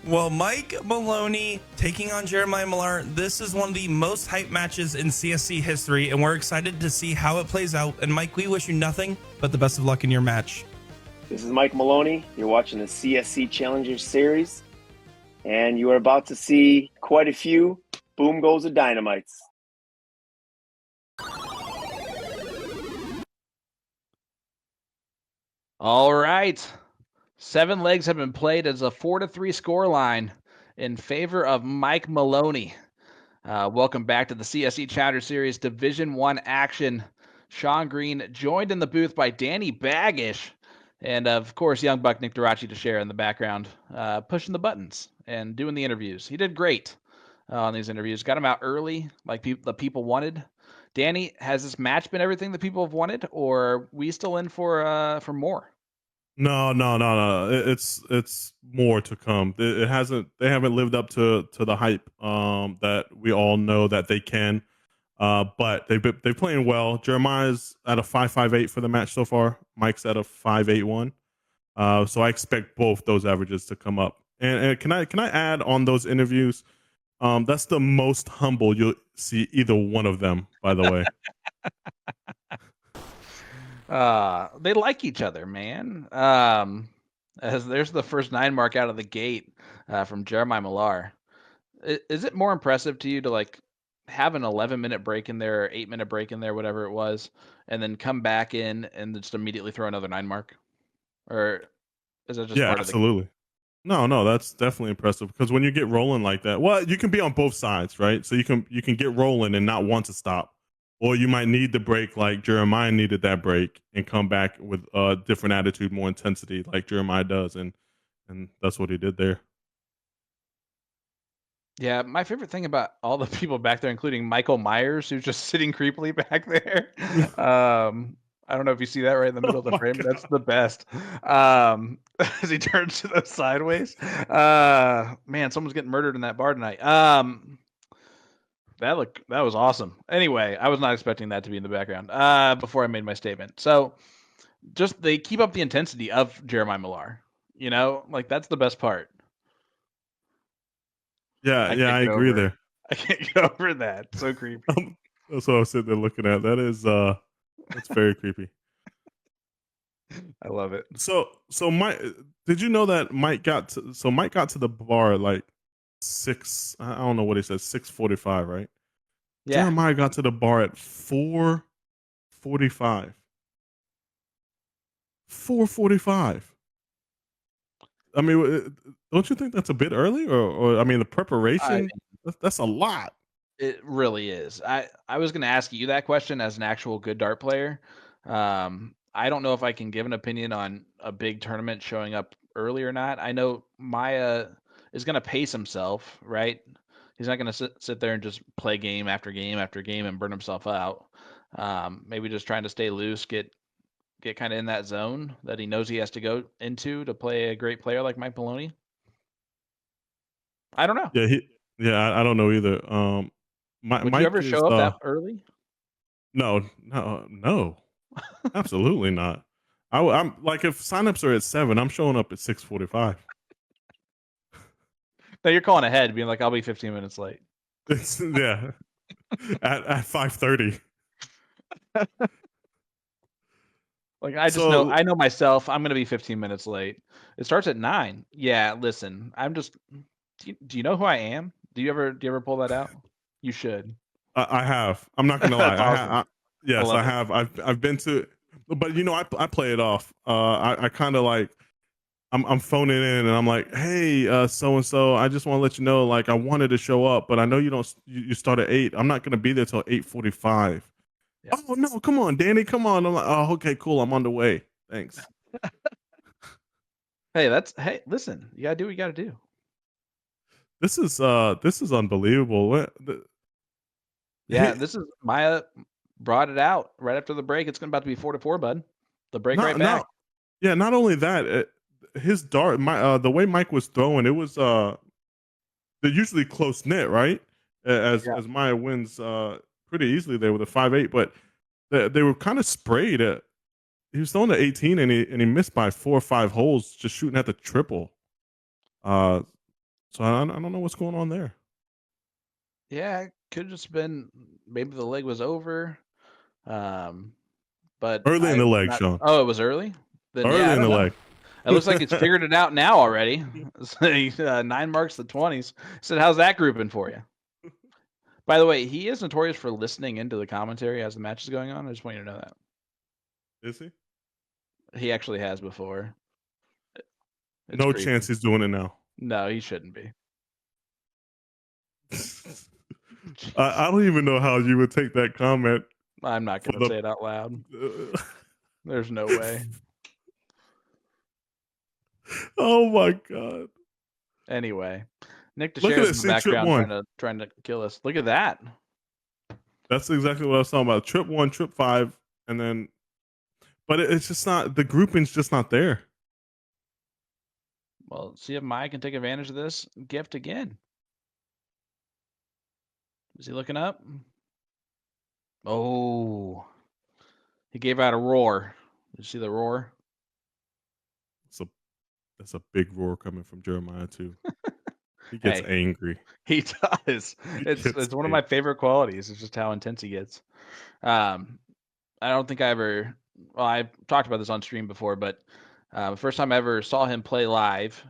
Well, Mike Maloney taking on Jeremiah Millar. This is one of the most hyped matches in CSC history, and we're excited to see how it plays out. And Mike, we wish you nothing but the best of luck in your match. This is Mike Maloney. You're watching the CSC Challenger Series, and you are about to see quite a few boom goes the dynamites. All right. 7 legs have been played as a 4-3 scoreline in favor of Mike Maloney. Welcome back to the CSC Challenger Series Division 1 action. Sean Green joined in the booth by Danny Baggish, and of course, young buck Nick Durachi to share in the background, pushing the buttons and doing the interviews. He did great on these interviews. Got him out early, like the people wanted. Danny, has this match been everything that people have wanted, or are we still in for more? No. It's more to come. It hasn't. They haven't lived up to the hype that we all know that they can. But they're playing well. Jeremiah's at a 5.58 for the match so far. Mike's at a 5.81. So I expect both those averages to come up. And can I add on those interviews? That's the most humble you'll see either one of them, by the way. They like each other, man. As there's the first 9 mark out of the gate from Jeremiah Millar. Is it more impressive to you to like have an 11-minute break in there, or 8-minute break in there, whatever it was, and then come back in and just immediately throw another 9 mark? Or is it just part absolutely. of the... No, that's definitely impressive, because when you get rolling like that, well, you can be on both sides, right? So you can get rolling and not want to stop, or you might need the break like Jeremiah needed that break and come back with a different attitude, more intensity, like Jeremiah does, and that's what he did there. Yeah, my favorite thing about all the people back there, including Michael Myers, who's just sitting creepily back there. I don't know if you see that right in the middle of the frame. God. That's the best. As he turns to those sideways. Man, someone's getting murdered in that bar tonight. That was awesome. Anyway, I was not expecting that to be in the background before I made my statement. So just they keep up the intensity of Jeremiah Millar. Like that's the best part. Yeah, I agree there. I can't get over that. So creepy. That's what I was sitting there looking at. That is that's very creepy. I love it. So Mike, did you know that Mike got to the bar at like 6? I don't know what he said, 6:45, right? Yeah. Jeremiah got to the bar at 4:45. 4:45. I mean, don't you think that's a bit early? Or I mean, the preparation, that's a lot. It really is. I was going to ask you that question as an actual good dart player. I don't know if I can give an opinion on a big tournament showing up early or not. I know Maya is going to pace himself, right? He's not going to sit there and just play game after game after game and burn himself out. Maybe just trying to stay loose, get kind of in that zone that he knows he has to go into to play a great player like Mike Maloney. I don't know. Yeah, I don't know either. Would Mike you ever is, show up that early? No, absolutely not. I'm like, if signups are at 7, I'm showing up at 6:45. No, you're calling ahead, being like, I'll be 15 minutes late. Yeah, at 5:30. Like, I just know myself. I'm gonna be 15 minutes late. It starts at 9. Yeah, listen, I'm just. Do you know who I am? Do you ever pull that out? You should. I have. I'm not gonna lie. That's awesome. Yes, I it. have. I've been to, but I play it off. I kind of like. I'm phoning in and I'm like, hey, so and so, I just want to let you know, like, I wanted to show up, but I know you start at 8. I'm not gonna be there till 8:45. Yeah. Oh no, come on, Danny, come on. I'm like, oh, okay, cool, I'm on the way. Thanks. Hey, listen, you gotta do what you gotta do. This is unbelievable. This is Maya brought it out right after the break. It's about to be 4-4, bud. The break right back. Yeah, not only that, his dart, the way Mike was throwing, it was they're usually close knit, right? As Maya wins pretty easily there with a 5-8, but they were kind of sprayed. He was throwing to 18 and he missed by 4 or 5 holes, just shooting at the triple. So I don't know what's going on there. Yeah, it could have just been maybe the leg was over. But early in the leg, Sean. Oh, it was early? Then, early in the leg. It looks like he's figured it out now already. 9 marks the 20s. Said, how's that grouping for you? By the way, he is notorious for listening into the commentary as the match is going on. I just want you to know that. Is he? He actually has before. No chance he's doing it now. No, he shouldn't be. I don't even know how you would take that comment. I'm not going to say it out loud. There's no way. Oh my god. Anyway, Nick Dichiria's in the background trying to kill us. Look at that. That's exactly what I was talking about. Trip 1, trip 5, and then, but it's just not, the grouping's just not there. Well, see if Maya can take advantage of this gift again. Is he looking up? Oh, he gave out a roar. Did you see the roar? That's a big roar coming from Jeremiah too. He gets angry. He does. It's one of my favorite qualities. It's just how intense he gets. I don't think I talked about this on stream before, but the first time I ever saw him play live,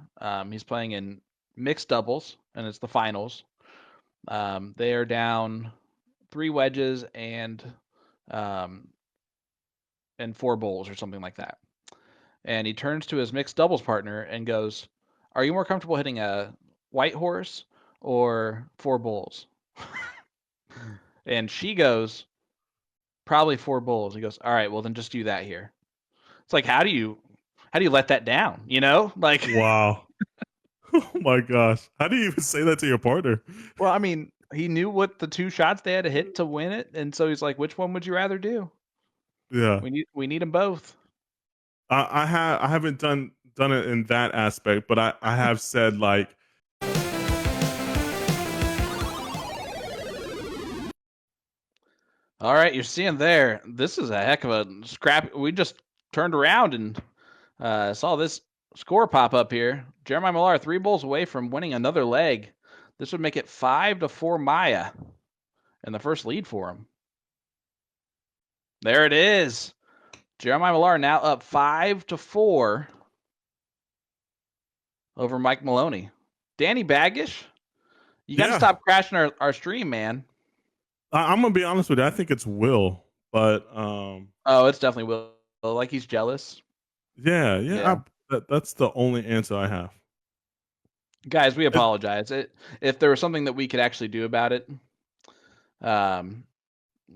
he's playing in mixed doubles, and it's the finals. They are down 3 wedges and 4 bowls or something like that. And he turns to his mixed doubles partner and goes, "Are you more comfortable hitting a white horse or 4 bowls?" And she goes, "Probably 4 bowls." He goes, "All right, well then just do that here." It's like, how do you let that down? You know, like, wow. Oh my gosh, how do you even say that to your partner? Well, I mean, he knew what the 2 shots they had to hit to win it, and so he's like, "Which one would you rather do?" Yeah, we need them both. I haven't done it in that aspect, but I have said, like, all right, you're seeing there. This is a heck of a scrap. We just turned around and saw this score pop up here. Jeremiah Millar 3 bowls away from winning another leg. This would make it 5-4 Maya, and the first lead for him. There it is. Jeremiah Millar now up 5-4 over Mike Maloney. Danny Baggish, you got to stop crashing our stream, man. I'm gonna be honest with you. I think it's Will, but oh, it's definitely Will. Like he's jealous. Yeah. That's the only answer I have. Guys, we apologize. If there was something that we could actually do about it,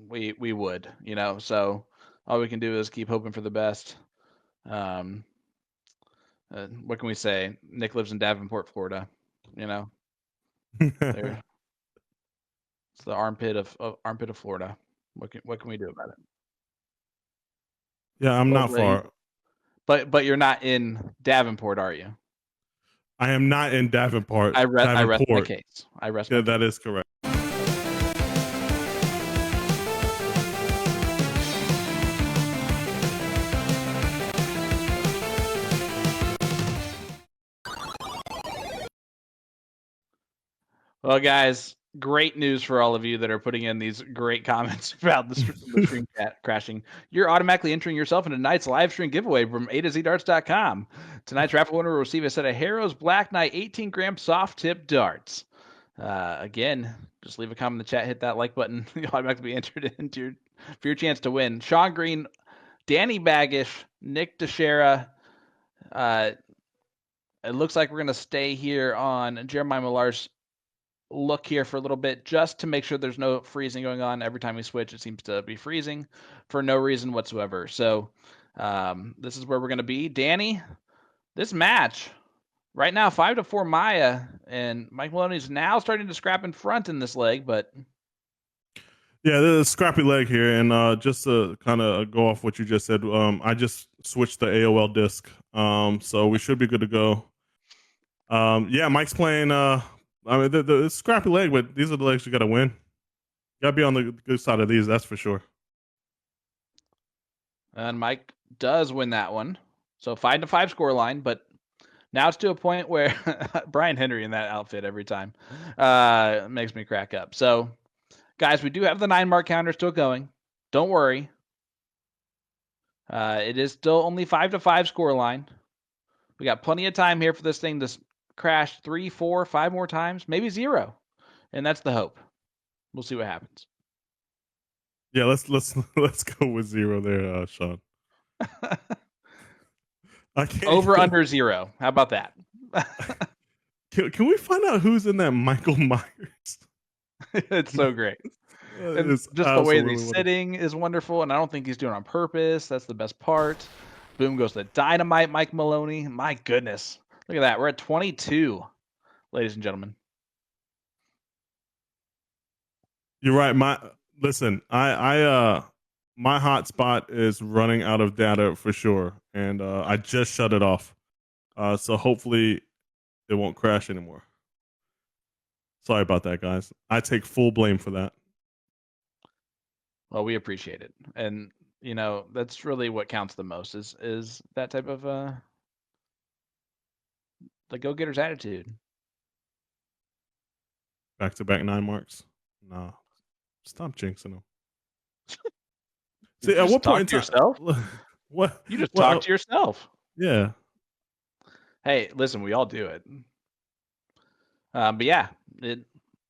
we would, you know. So all we can do is keep hoping for the best. What can we say? Nick lives in Davenport, Florida. There. It's the armpit of Florida. What can we do about it? Yeah, I'm not far. But you're not in Davenport, are you? I am not in Davenport. I rest my case. Yeah, that is correct. Well, guys, great news for all of you that are putting in these great comments about the stream crashing. You're automatically entering yourself into tonight's live stream giveaway from A2ZDarts.com. Tonight's raffle winner will receive a set of Harrow's Black Knight 18-gram soft tip darts. Again, just leave a comment in the chat, hit that like button. You'll automatically be entered into for your chance to win. Sean Green, Danny Baggish, Nick Dichiria. It looks like we're going to stay here on Jeremiah Millar's look here for a little bit just to make sure there's no freezing going on. Every time we switch, it seems to be freezing for no reason whatsoever. So this is where we're going to be. Danny, this match right now, 5-4 Maya, and Mike Maloney's now starting to scrap in front in this leg, but yeah, there's a scrappy leg here, and just to kind of go off what you just said, I just switched the AOL disc, so we should be good to go. Yeah, Mike's playing. I mean, the scrappy leg, but these are the legs you got to win. You got to be on the good side of these, that's for sure. And Mike does win that one. So 5-5 score line, but now it's to a point where Brian Henry in that outfit every time makes me crack up. So, guys, we do have the 9-mark counter still going. Don't worry. It is still only 5-5 score line. We got plenty of time here for this thing to crash 3, 4, 5 more times, maybe 0, and that's the hope. We'll see what happens. Yeah, let's go with 0 there, Sean. I can't over under 0. How about that? Can we find out who's in that Michael Myers? It's so great. And just the way that he's sitting is wonderful, and I don't think he's doing it on purpose. That's the best part. Boom goes the dynamite, Mike Maloney. My goodness. Look at that. We're at 22, ladies and gentlemen. You're right. My hotspot is running out of data for sure, and I just shut it off. So hopefully it won't crash anymore. Sorry about that, guys. I take full blame for that. Well, we appreciate it, and that's really what counts the most is that type of the go-getter's attitude. Back-to-back 9 marks. Nah, stop jinxing them. See, at what point in yourself? What you just talk to yourself? Yeah. Hey, listen, we all do it. But yeah,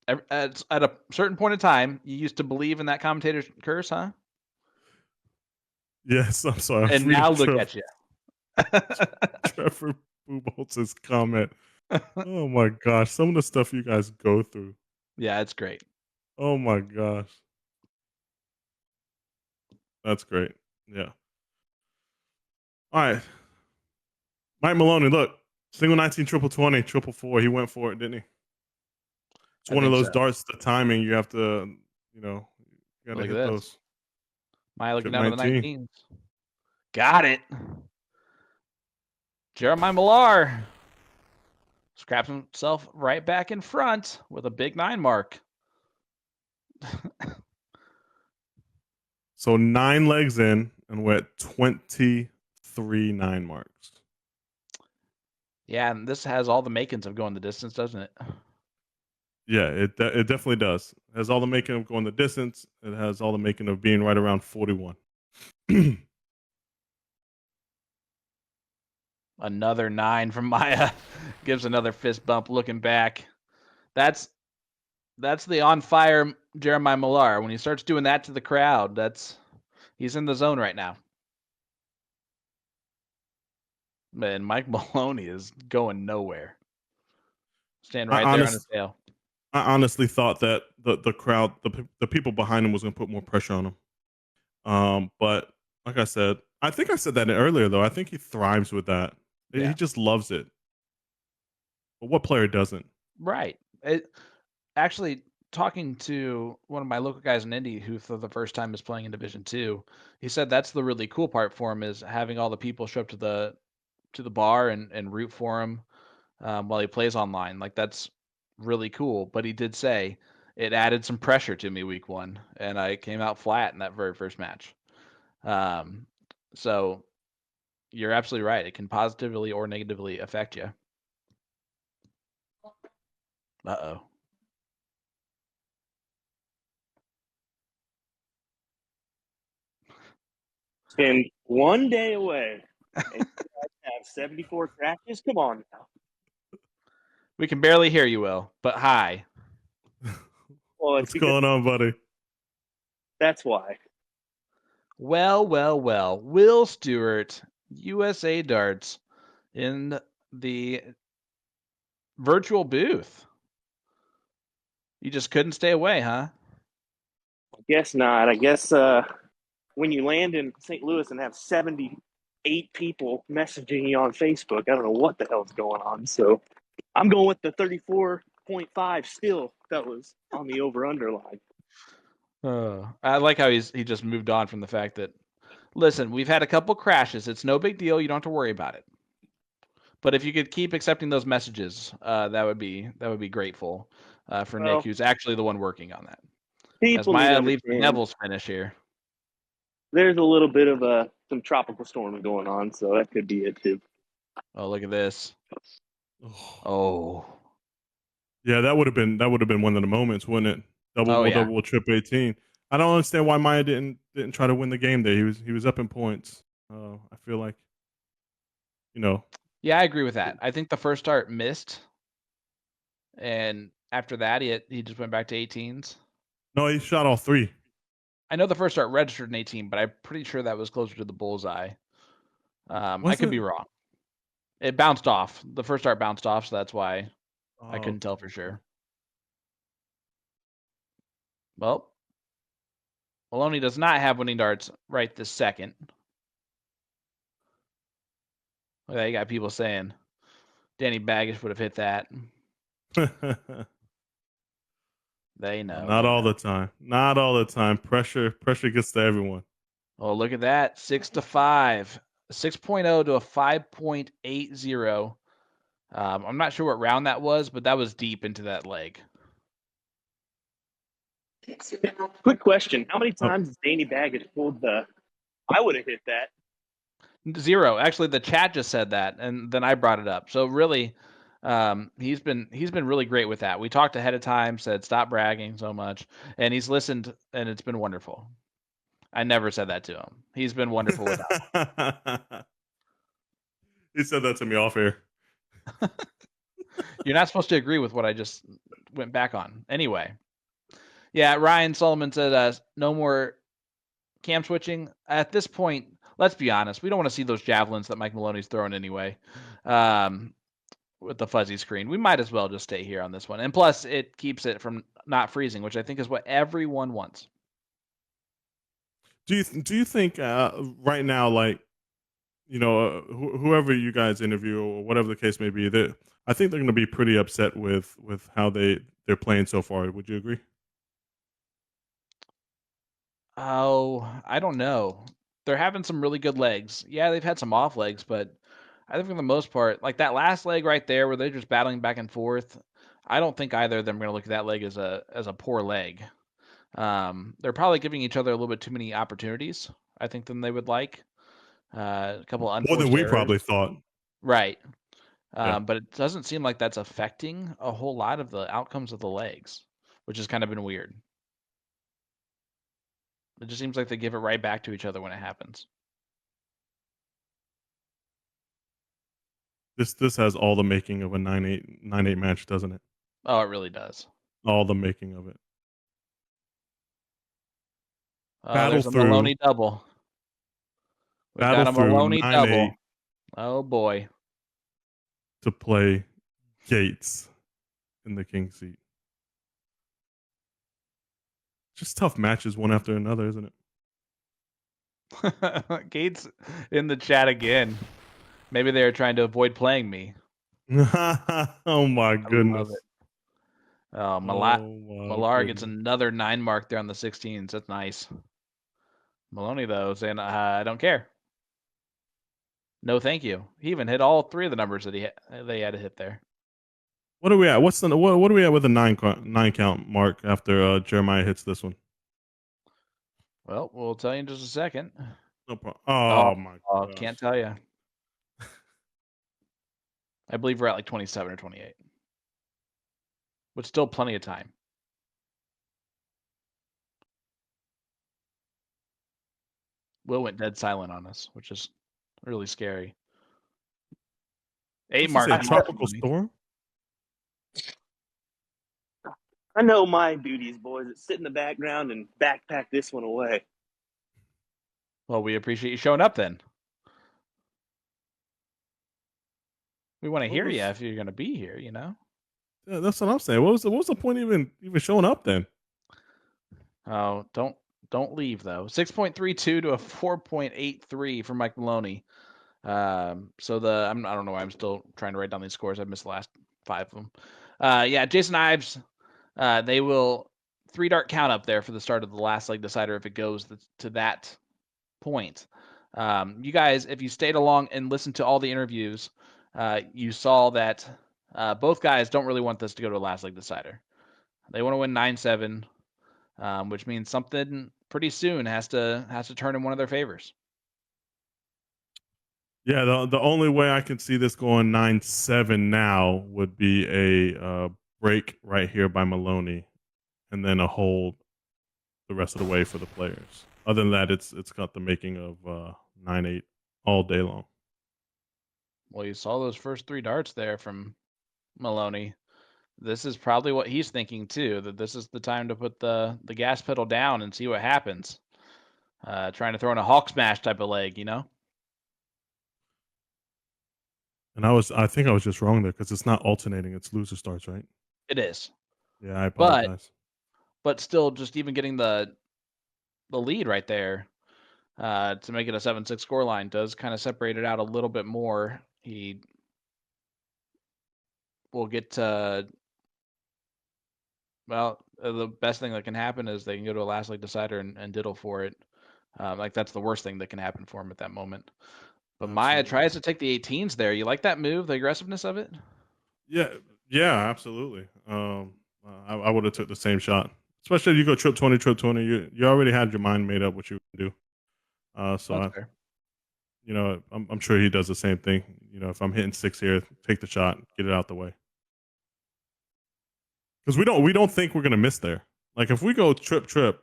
at a certain point in time, you used to believe in that commentator's curse, huh? Yes, I'm sorry. And now look at you. Trevor Buboltz's comment. Oh my gosh, some of the stuff you guys go through. Yeah, it's great. Oh my gosh. That's great. Yeah. All right. Mike Maloney, look. Single 19, triple 20, triple 4. He went for it, didn't he? It's one of those darts, the timing, you have to, you gotta hit those. Maya looking down at the 19s. Got it. Jeremiah Millar scraps himself right back in front with a big 9 mark. So 9 legs in, and we're at 23 9 marks. Yeah, and this has all the makings of going the distance, doesn't it? Yeah, it definitely does. It has all the making of going the distance. It has all the making of being right around 41. Another 9 from Maya. Gives another fist bump looking back. That's the on fire Jeremiah Millar. When he starts doing that to the crowd, he's in the zone right now. Man, Mike Maloney is going nowhere. Stand right there on his tail. I honestly thought that the crowd, the people behind him was going to put more pressure on him. But Like I said, I think I said that earlier though. I think he thrives with that. Yeah. He just loves it. But what player doesn't? Right. Actually, talking to one of my local guys in Indy who for the first time is playing in Division Two, he said that's the really cool part for him is having all the people show up to the bar and root for him while he plays online. Like that's really cool. But he did say it added some pressure to me week one, and I came out flat in that very first match. Um, so you're absolutely right. It can positively or negatively affect you. Uh-oh. It's been one day away. And you guys have 74 crashes. Come on now. We can barely hear you, Will, but hi. Well, What's going on, buddy? That's why. Well. Will Stuart, USA Darts, in the virtual booth. You just couldn't stay away, huh? I guess not. I guess when you land in St. Louis and have 78 people messaging you on Facebook, I don't know what the hell's going on. So I'm going with the 34.5 still, fellas, on the over-under line. I like how he just moved on from the fact that, listen, we've had a couple crashes. It's no big deal. You don't have to worry about it. But if you could keep accepting those messages, that would be grateful for Nick, who's actually the one working on that. As Maya leaves the Devils finish here. There's a little bit of some tropical storm going on, so that could be it too. Oh, look at this. Oh. Yeah, that would have been one of the moments, wouldn't it? Double, triple 18. I don't understand why Maya didn't try to win the game there. He was up in points. I feel like, Yeah, I agree with that. I think the first start missed, and after that, he just went back to 18s. No, he shot all three. I know the first start registered an 18, but I'm pretty sure that was closer to the bullseye. I could be wrong. It bounced off. The first start bounced off, so that's why I couldn't tell for sure. Well, Maloney does not have winning darts right this second. Look at that, you got people saying Danny Baggish would have hit that. They know. Not all the time. Not all the time. Pressure gets to everyone. Oh, look at that. 6-5. 6.0 to a 5.80. I'm not sure what round that was, but that was deep into that leg. Quick question. How many times has Danny Baggish pulled I would have hit that. 0. Actually, the chat just said that, and then I brought it up. So really, he's been really great with that. We talked ahead of time, said stop bragging so much, and he's listened, and it's been wonderful. I never said that to him. He's been wonderful with that. He said that to me off air. You're not supposed to agree with what I just went back on. Anyway. Yeah, Ryan Solomon said no more cam switching. At this point, let's be honest. We don't want to see those javelins that Mike Maloney's throwing anyway with the fuzzy screen. We might as well just stay here on this one. And plus, it keeps it from not freezing, which I think is what everyone wants. Do you think right now, like, whoever you guys interview or whatever the case may be, that I think they're going to be pretty upset with how they're playing so far. Would you agree? Oh, I don't know. They're having some really good legs. Yeah, they've had some off legs, but I think for the most part, like that last leg right there where they're just battling back and forth, I don't think either of them are going to look at that leg as a poor leg. They're probably giving each other a little bit too many opportunities, I think, than they would like. A couple of more than we errors. probably thought. Right. Yeah. But it doesn't seem like that's affecting a whole lot of the outcomes of the legs, which has kind of been weird. It just seems like they give it right back to each other when it happens. This has all the making of a 9-8 match, doesn't it? Oh, it really does. All the making of it. There's a Maloney double. We got a Maloney double. Oh boy. To play Gates in the king seat. Just tough matches one after another, isn't it? Gates in the chat again. Maybe they were trying to avoid playing me. Oh my I goodness. love it. Oh, my Millar gets goodness. another 9 mark there on the 16s. That's nice. Maloney, though, saying, I don't care. No, thank you. He even hit all 3 of the numbers that they had to hit there. What are we at? What are we at with a 9 count mark after Jeremiah hits this one? Well, we'll tell you in just a second. No problem. Oh my gosh. Can't tell you. I believe we're at like 27 or 28. But still plenty of time. Will went dead silent on us, which is really scary. 8 mark. Tropical storm? I know my duties, boys. It's sit in the background and backpack this one away. Well, we appreciate you showing up then. We want to hear you if you're going to be here, you know? Yeah, that's what I'm saying. What was the point even showing up then? Oh, don't leave though. 6.32 to a 4.83 for Mike Maloney. So I don't know why I'm still trying to write down these scores. I missed the last 5 of them. Yeah, Jason Ives. They will 3 dart count up there for the start of the last leg decider if it goes to that point. You guys, if you stayed along and listened to all the interviews, you saw that both guys don't really want this to go to a last leg decider. They want to win 9-7, which means something pretty soon has to turn in one of their favors. Yeah, the only way I can see this going 9-7 now would be a break right here by Maloney, and then a hold the rest of the way for the players. Other than that, it's got the making of 9-8 all day long. Well, you saw those first 3 darts there from Maloney. This is probably what he's thinking too, that this is the time to put the gas pedal down and see what happens. Trying to throw in a Hawk smash type of leg, you know? And I think I was just wrong there because it's not alternating, it's loser starts, right? It is. Yeah, I apologize. But still, just even getting the lead right there to make it a 7-6 scoreline does kind of separate it out a little bit more. He will get to, well, the best thing that can happen is they can go to a last leg decider and diddle for it. Like that's the worst thing that can happen for him at that moment. But Maya tries to take the 18s there. You like that move, the aggressiveness of it? Yeah, absolutely. I would have took the same shot, especially if you go trip 20. You already had your mind made up what you would do. Fair. You know, I'm sure he does the same thing. You know, if I'm hitting 6 here, take the shot, get it out the way. Because we don't think we're gonna miss there. Like if we go trip,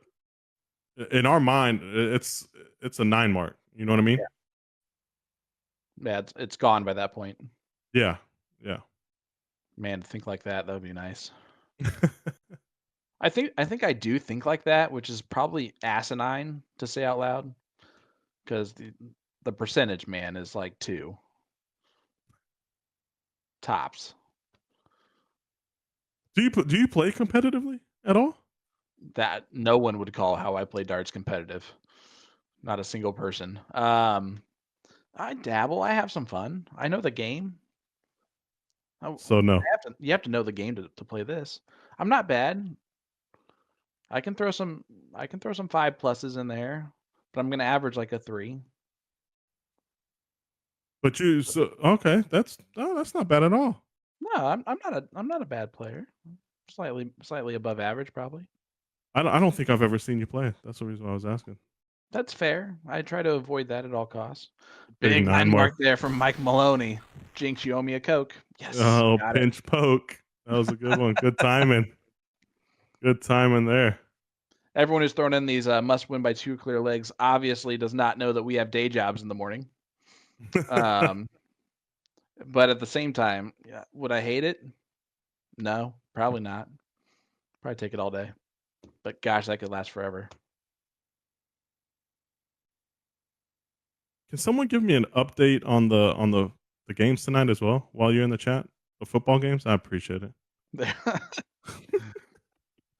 in our mind, it's a 9 mark. You know what I mean? Yeah, it's gone by that point. Yeah. Man, to think like that would be nice. I think I do think like that, which is probably asinine to say out loud, because the percentage, man, is like 2 tops. Do you play competitively at all? That no one would call how I play darts competitive. Not a single person. I dabble. I have some fun. I know the game. So no. You have to know the game to play this. I'm not bad. I can throw some 5+ in there, but I'm gonna average like a 3. But okay, that's not bad at all. No, I'm not a bad player. Slightly above average, probably. I don't think I've ever seen you play. That's the reason why I was asking. That's fair. I try to avoid that at all costs. Big 9 mark there from Mike Maloney. Jinx, you owe me a Coke. Yes. Oh, pinch poke. That was a good one. Good timing. Good timing there. Everyone who's thrown in these must win by 2 clear legs obviously does not know that we have day jobs in the morning. But at the same time, would I hate it? No, probably not. Probably take it all day. But gosh, that could last forever. Can someone give me an update on the games tonight as well while you're in the chat? The football games? I appreciate it.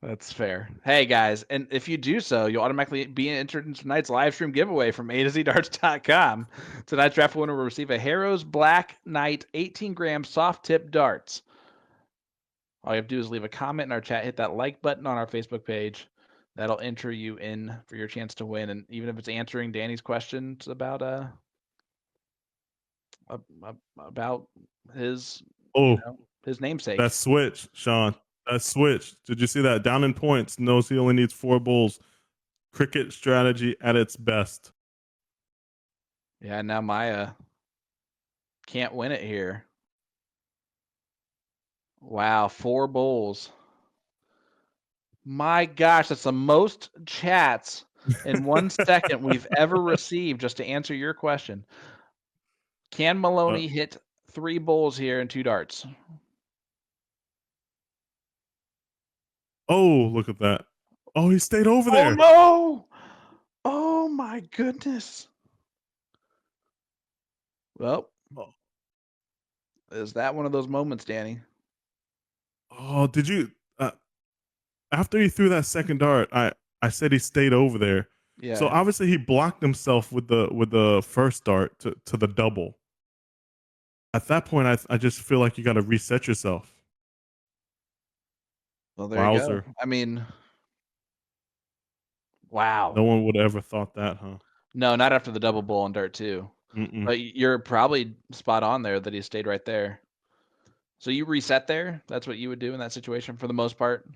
That's fair. Hey guys, and if you do so, you'll automatically be entered into tonight's live stream giveaway from A to Z darts.com. Tonight's draft winner will receive a Harrow's Black Knight 18-gram soft tip darts. All you have to do is leave a comment in our chat, hit that like button on our Facebook page. That'll enter you in for your chance to win. And even if it's answering Danny's questions about his his namesake. That switch, Sean. That switch. Did you see that? Down in points, knows he only needs 4 bulls. Cricket strategy at its best. Yeah, now Maya can't win it here. Wow, 4 bulls. My gosh, that's the most chats in 1 second we've ever received just to answer your question. Can Maloney hit 3 bulls here and 2 darts? Oh, look at that. Oh, he stayed over there. Oh, no. Oh, my goodness. Well, is that one of those moments, Danny? Oh, did you? After he threw that second dart, I said he stayed over there. Yeah. So obviously he blocked himself with the first dart to the double. At that point, I just feel like you got to reset yourself. Well, there you go. I mean, wow. No one would have ever thought that, huh? No, not after the double bull on dart 2. But you're probably spot on there that he stayed right there. So you reset there? That's what you would do in that situation for the most part?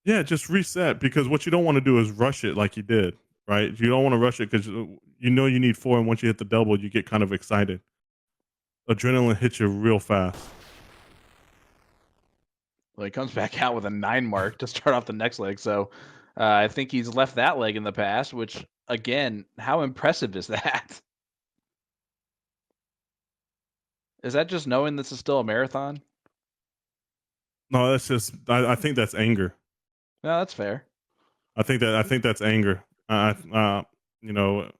Yeah, just reset, because what you don't want to do is rush it like you did, right? You don't want to rush it because you know you need 4, and once you hit the double, you get kind of excited. Adrenaline hits you real fast. Well, he comes back out with a 9 mark to start off the next leg. So I think he's left that leg in the past, which, again, how impressive is that? Is that just knowing this is still a marathon? No, that's just. I think that's anger. No, that's fair. I think that's anger. You know,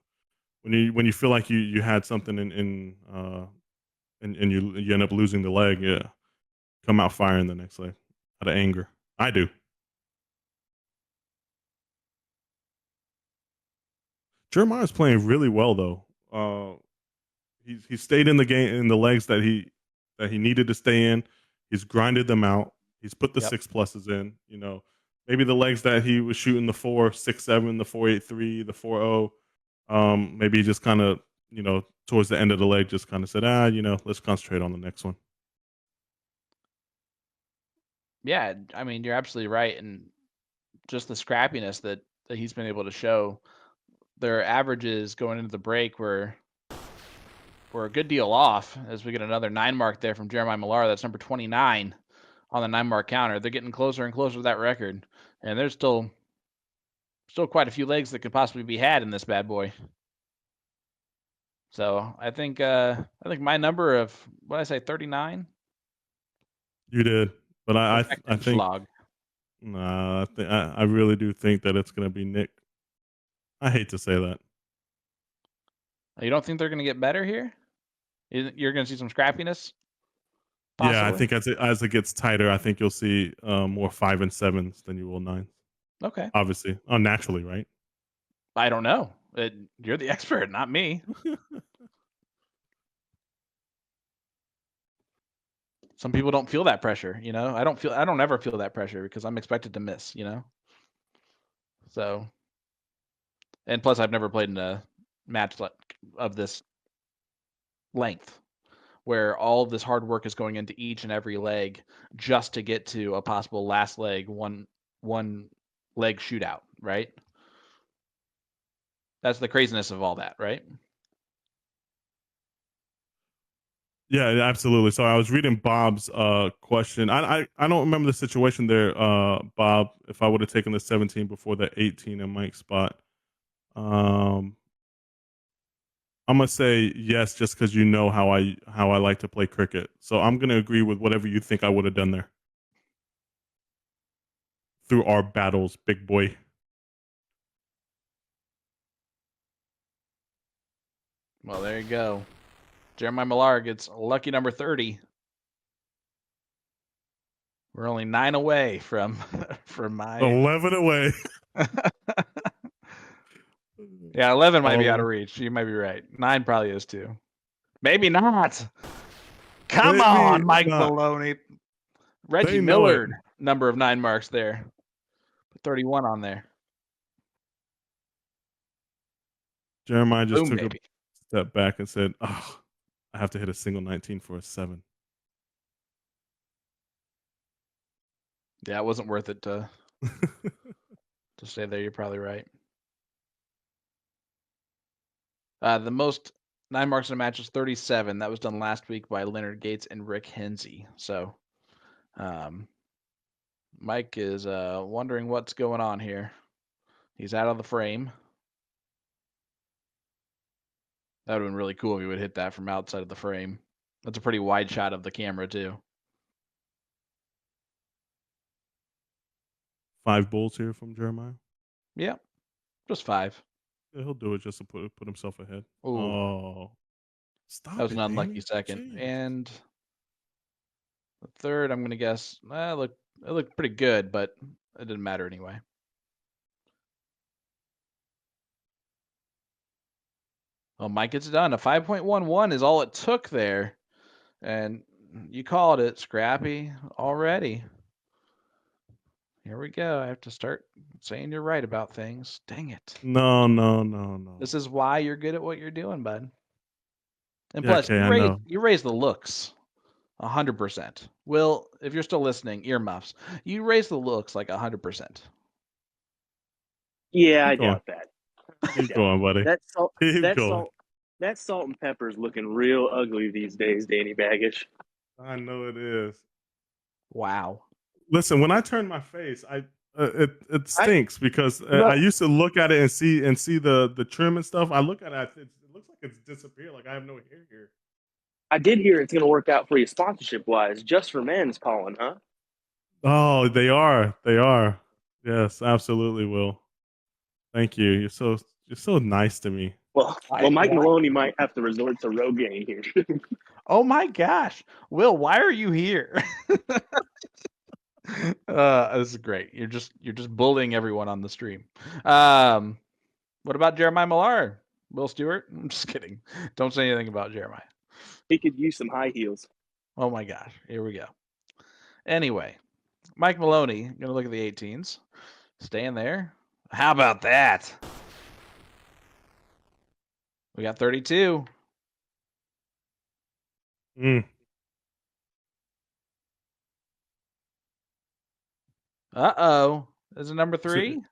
when you feel like you had something and you end up losing the leg, yeah, come out firing the next leg out of anger. I do. Jeremiah's playing really well though. He stayed in the game in the legs that he needed to stay in. He's grinded them out. He's put the 6+s in. You know, maybe the legs that he was shooting the 4.67, the 4.83, the 4.0. Maybe he just kind of, you know, towards the end of the leg, just kind of said, you know, let's concentrate on the next one. Yeah, I mean, you're absolutely right, and just the scrappiness that he's been able to show. Their averages going into the break were a good deal off, as we get another 9 mark there from Jeremiah Millar. That's number 29 on the 9 mark counter. They're getting closer and closer to that record, and there's still quite a few legs that could possibly be had in this bad boy. So I think my number of, what did I say, 39? You did, but I think Schlag. Nah, I really do think that it's going to be Nick. I hate to say that. You don't think they're going to get better here? You're going to see some scrappiness? Possibly? Yeah, I think as it gets tighter, I think you'll see more 5 and 7s than you will 9s. Okay. Obviously, naturally, right? I don't know. You're the expert, not me. Some people don't feel that pressure, you know. I don't ever feel that pressure because I'm expected to miss, you know. So, and plus, I've never played in a match of this length, where all of this hard work is going into each and every leg just to get to a possible last leg one leg shootout, right? That's the craziness of all that, right? Yeah, absolutely. So I was reading Bob's question. I don't remember the situation there, Bob. If I would have taken the 17 before the 18 in Mike's spot, I'm gonna say yes, just because you know how I like to play cricket. So I'm gonna agree with whatever you think I would have done there. Through our battles, big boy. Well, there you go. Jeremiah Millar gets lucky number 30. We're only 9 away from my 11 away. Yeah, 11 might be out of reach. You might be right. 9 probably is too. Maybe not. Come Maybe on, Mike not. Maloney. Reggie They know it. Millard, number of 9 marks there. Put 31 on there. Jeremiah just Boom, took baby. a step back and said, "Oh, I have to hit a single 19 for a 7." Yeah, it wasn't worth it to stay there. You're probably right. The most 9 marks in a match was 37. That was done last week by Leonard Gates and Rick Hensey. So, Mike is wondering what's going on here. He's out of the frame. That would have been really cool if he would hit that from outside of the frame. That's a pretty wide shot of the camera, too. 5 bulls here from Jeremiah. Yeah, just 5. Yeah, he'll do it just to put himself ahead. Ooh. Oh, stop! That was it, an unlucky Danny. second. Jeez. And the third, I'm going to guess, it looked pretty good, but it didn't matter anyway. Well, Mike gets it done. A 5.11 is all it took there. And you called it, Scrappy, already. Here we go. I have to start saying you're right about things. Dang it. No. This is why you're good at what you're doing, bud. And Yeah, plus, okay, you raise the looks 100%. Will, if you're still listening, earmuffs. You raise the looks like 100%. Yeah, I Keep going. doubt that. Keep going, buddy. That salt, Keep that going. salt, that salt and pepper is looking real ugly these days, Danny Baggish. I know it is. Wow. Listen, when I turn my face, it stinks because I used to look at it and see the trim and stuff. I look at it, it looks like it's disappeared. Like I have no hair here. I did hear it's going to work out for you sponsorship wise. Just for Men's calling, huh? Oh, they are. They are. Yes, absolutely, Will. Thank you. You're so nice to me. Well, Mike Maloney might have to resort to Rogaine here. Oh my gosh. Will, why are you here? This is great. You're just bullying everyone on the stream. What about Jeremiah Millar? Will Stuart? I'm just kidding. Don't say anything about Jeremiah. He could use some high heels. Oh my gosh. Here we go. Anyway, Mike Maloney, gonna look at the 18s. Staying there. How about that? We got 32. Uh-oh. Is it number 3?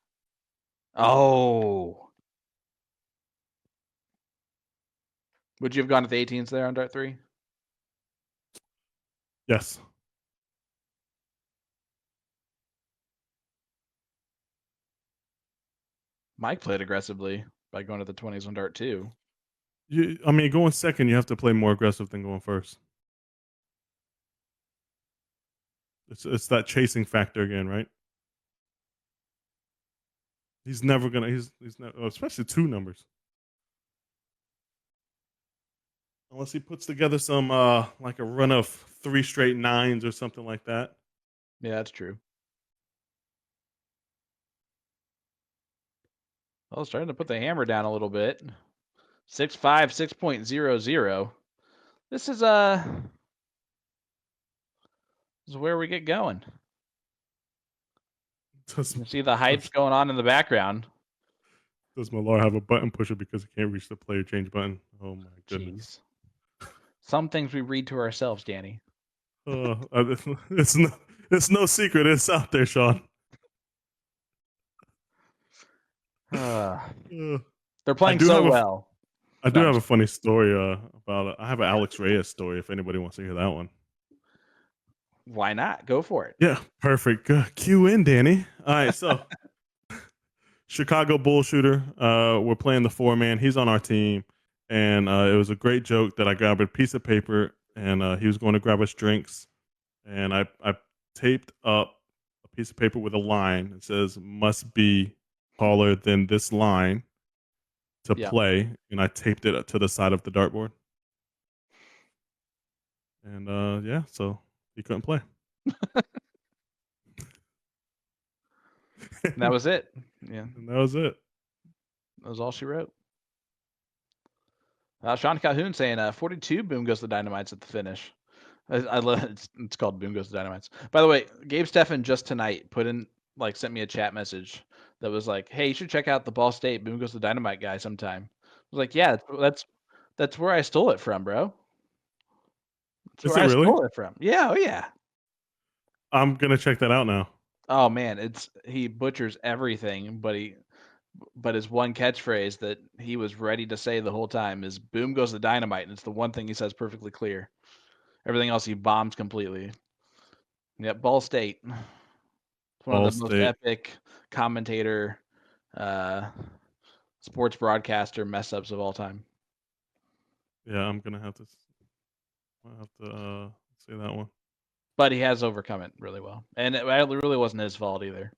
Oh. Would you have gone to the 18s there on dart 3? Yes. Mike played aggressively by going to the 20s on dart 2. Going second, you have to play more aggressive than going first. It's that chasing factor again, right? He's never gonna. He's never, especially 2 numbers, unless he puts together some like a run of 3 straight 9s or something like that. Yeah, that's true. Well, it's starting to put the hammer down a little bit. 6.5, 6.00. This is where we get going. You see the hypes going on in the background. Does Millar have a button pusher because he can't reach the player change button? Oh my goodness. Jeez. Some things we read to ourselves, Danny. It's no secret. It's out there, Sean. They're playing so well. I do have a funny story about. I have an Alex Reyes story. If anybody wants to hear that one. Why not? Go for it. Yeah, perfect. Cue in, Danny. All right, so Chicago bull shooter. We're playing the 4-man. He's on our team, and it was a great joke that I grabbed a piece of paper, and he was going to grab us drinks, and I taped up a piece of paper with a line that says "must be taller than this line to play," and I taped it to the side of the dartboard, and so he couldn't play. And that was it. Yeah, And that was it. that was all she wrote. Sean Calhoun saying 42 Boom Goes the Dynamites at the finish. I love it's called Boom Goes the Dynamites. By the way, Gabe Steffen just tonight sent me a chat message that was like, "Hey, you should check out the Ball State Boom Goes the Dynamite guy sometime." I was like, "Yeah, that's where I stole it from, bro. That's Is where it I really? stole it from." Yeah, oh yeah. I'm gonna check that out now. Oh man, he butchers everything, but his one catchphrase that he was ready to say the whole time is "Boom goes the dynamite," and it's the one thing he says perfectly clear. Everything else he bombs completely. Yep, Ball State. It's one Ball of the most State. epic commentator, sports broadcaster mess ups of all time. Yeah, I'm gonna have to. I'll have to say that one. But he has overcome it really well, and it really wasn't his fault either.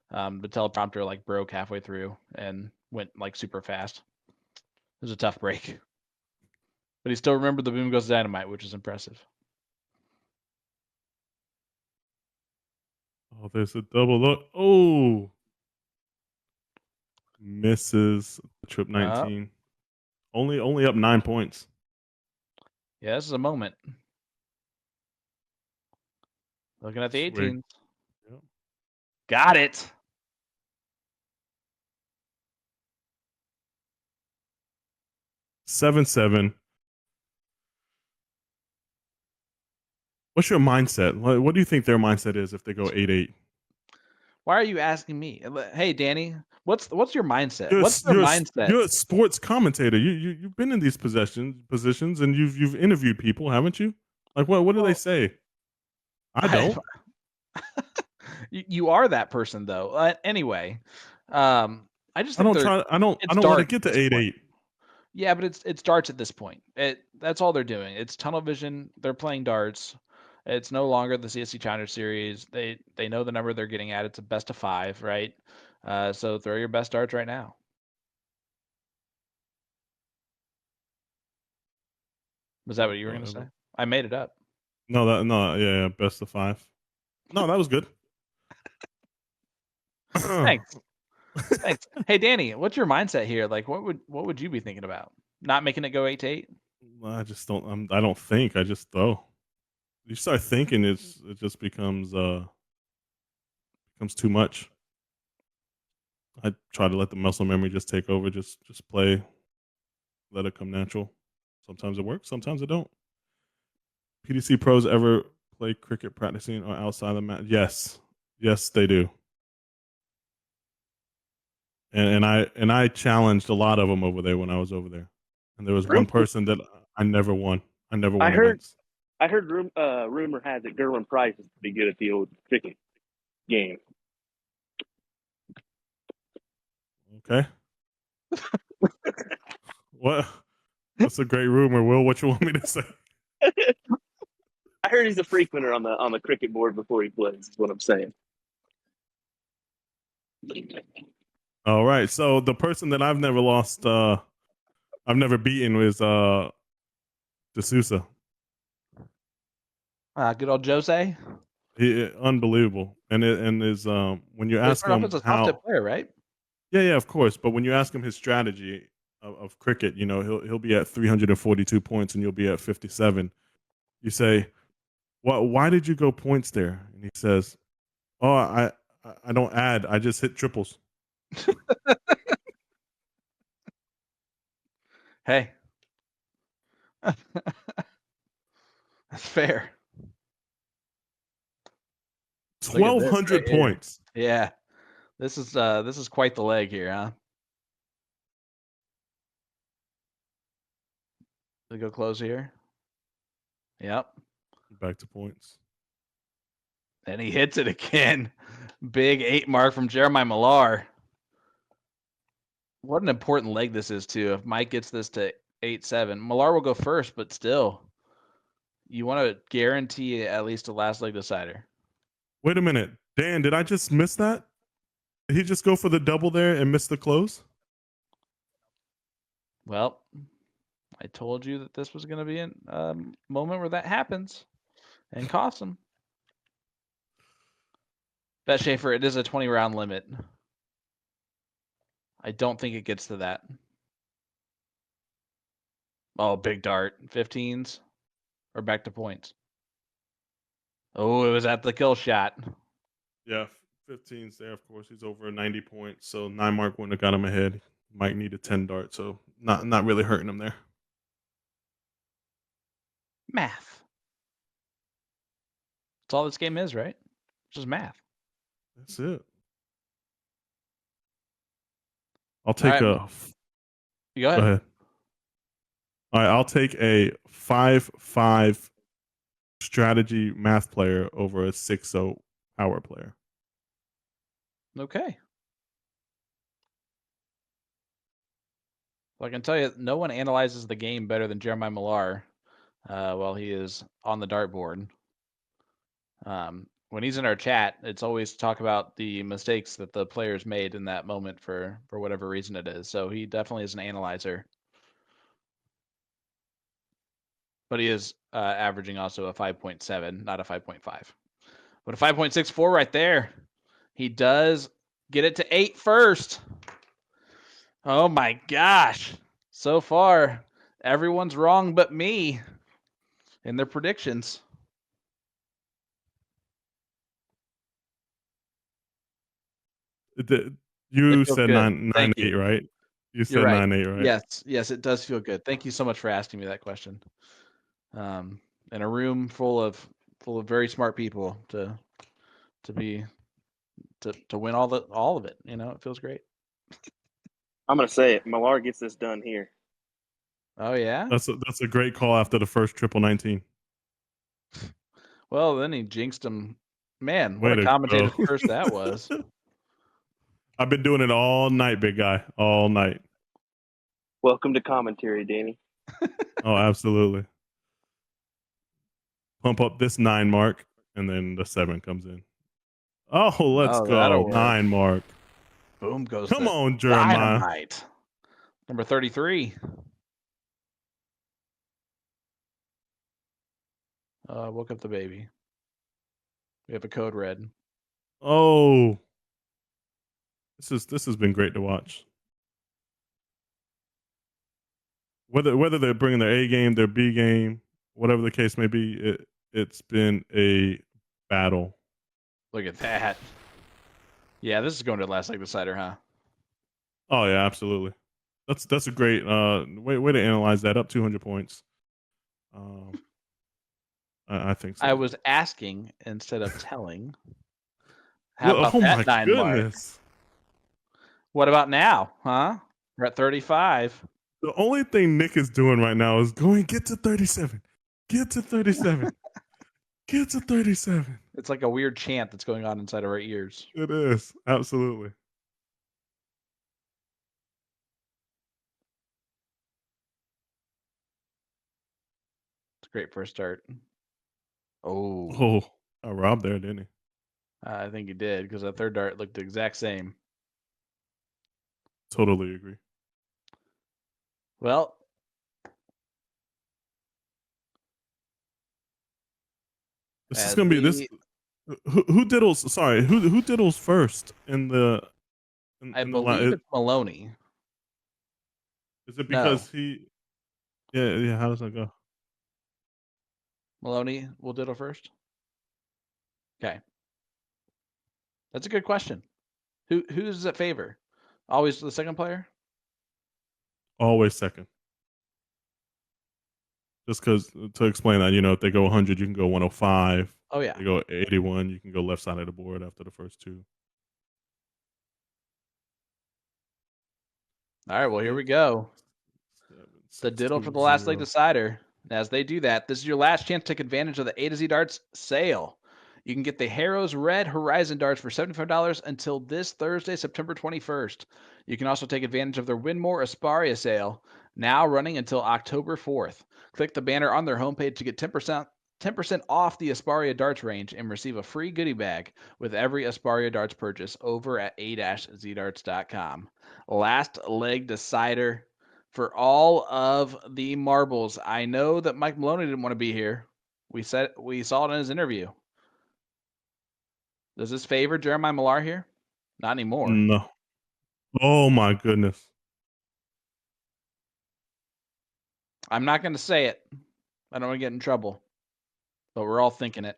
The teleprompter broke halfway through and went super fast. It was a tough break, but he still remembered the Boom Goes Dynamite, which is impressive. Oh, there's a double look. Oh, misses trip 19. Only up 9 points. Yeah, this is a moment. Looking at the Sweet. 18s. Yep. Got it. Seven. What's your mindset? What do you think their mindset is if they go 8-8? Why are you asking me? Hey, Danny, what's your mindset? You're, What's their mindset? You're a sports commentator. You've been in these positions, and you've interviewed people, haven't you? What do they say? I don't. You are that person though. Anyway, I just I think don't want to get to 8-8. Yeah, but it starts at this point. That's all they're doing. It's tunnel vision. They're playing darts. It's no longer the CSC Challenger Series. They know the number they're getting at. It's a best of 5, right? So throw your best darts right now. Was that what you were going to say? I made it up. Yeah, best of 5. No, that was good. Thanks. Hey, Danny, what's your mindset here? What would you be thinking about? Not making it go 8-8? I just don't. I don't think. I just throw. You start thinking, it just becomes too much. I try to let the muscle memory just take over. Just play. Let it come natural. Sometimes it works. Sometimes it don't. PDC pros ever play cricket practicing or outside the mat? Yes, they do. And I challenged a lot of them over there when I was over there. And there was one person that I never won. I never won against. I heard rumor has it Gerwin Price is pretty good at the old cricket game. Okay. What? That's a great rumor, Will. What you want me to say? I heard he's a frequenter on the cricket board before he plays. Is what I'm saying. All right. So the person that I've never lost, I've never beaten was D'Souza. Good old Jose. He unbelievable, and is when you ask him how player, right? Yeah, of course. But when you ask him his strategy of cricket, he'll be at 342 points, and you'll be at 57. You say, why did you go points there? And he says, oh, I don't add. I just hit triples. Hey, that's fair. 1,200 points. Yeah, this is quite the leg here, huh? They go close here. Yep. Back to points. And he hits it again. Big 8 mark from Jeremiah Millar. What an important leg this is, too. If Mike gets this to 8-7, Millar will go first, but still, you want to guarantee at least a last leg decider. Wait a minute. Dan, did I just miss that? Did he just go for the double there and miss the close? Well, I told you that this was going to be a moment where that happens and costs him. Bet Schaefer, it is a 20-round limit. I don't think it gets to that. Oh, big dart. 15s or back to points. Oh, it was at the kill shot. Yeah, 15's there. Of course, he's over 90 points, so 9 mark wouldn't have got him ahead. Mike needed 10 dart, so not really hurting him there. Math. That's all this game is, right? It's just math. That's it. I'll take All right. Go ahead. Go ahead. All right, I'll take a 5-5 strategy math player over a 6-0 power player. Okay. Well, I can tell you, no one analyzes the game better than Jeremiah Millar while he is on the dartboard. When he's in our chat, it's always talk about the mistakes that the players made in that moment for whatever reason it is. So he definitely is an analyzer. But he is averaging also a 5.7, not a 5.5. But a 5.64 right there. He does get it to 8 first. Oh my gosh. So far, everyone's wrong but me in their predictions. You said good. 9-8, right? You said You're right. 9-8, right? Yes, it does feel good. Thank you so much for asking me that question. In a room full of very smart people to win all of it, it feels great. I'm gonna say it. Millar gets this done here. Oh yeah. That's a great call after the first triple 19. Well, then he jinxed him. Man, what a commentator curse that was. I've been doing it all night, big guy. All night. Welcome to commentary, Danny. Oh, absolutely. Pump up this 9 mark, and then the 7 comes in. Oh, let's go. 9 mark. Boom goes. Come on, Jeremiah. Dynamite. Number 33. Woke up the baby. We have a code red. Oh, this has been great to watch. Whether they're bringing their A game, their B game, whatever the case may be, it's been a battle. Look at that. Yeah, this is going to the last leg decider, huh? Oh yeah, absolutely. That's a great way to analyze that. Up 200 points. I think so. I was asking instead of telling. How about that 9 mark? What about now, huh? We're at 35. The only thing Nick is doing right now is get to 37. Get to 37. Get to 37. It's like a weird chant that's going on inside of our ears. It is. Absolutely. It's a great first start. Oh. Oh, I robbed there, didn't he? I think he did, because that third dart looked the exact same. Totally agree. Well, this is gonna be this. Who diddles? Sorry, who diddles first in the? I believe it's Maloney. Is it because he? Yeah. How does that go? Maloney will diddle first. Okay, that's a good question. Who does it favor? Always the second player. Always second. Just because to explain that, if they go 100, you can go 105. Oh yeah. If they go 81, you can go left side of the board after the first 2. All right. Well, here we go. The diddle for the last leg decider. As they do that, this is your last chance to take advantage of the A to Z Darts sale. You can get the Harrows Red Horizon darts for $75 until this Thursday, September 21st. You can also take advantage of their Winmore Asparia sale, now running until October 4th. Click the banner on their homepage to get 10% off the Asparia darts range and receive a free goodie bag with every Asparia darts purchase over at a-zdarts.com. Last leg decider for all of the marbles. I know that Mike Maloney didn't want to be here. We saw it in his interview. Does this favor Jeremiah Millar here? Not anymore. No. Oh my goodness. I'm not going to say it. I don't want to get in trouble. But we're all thinking it.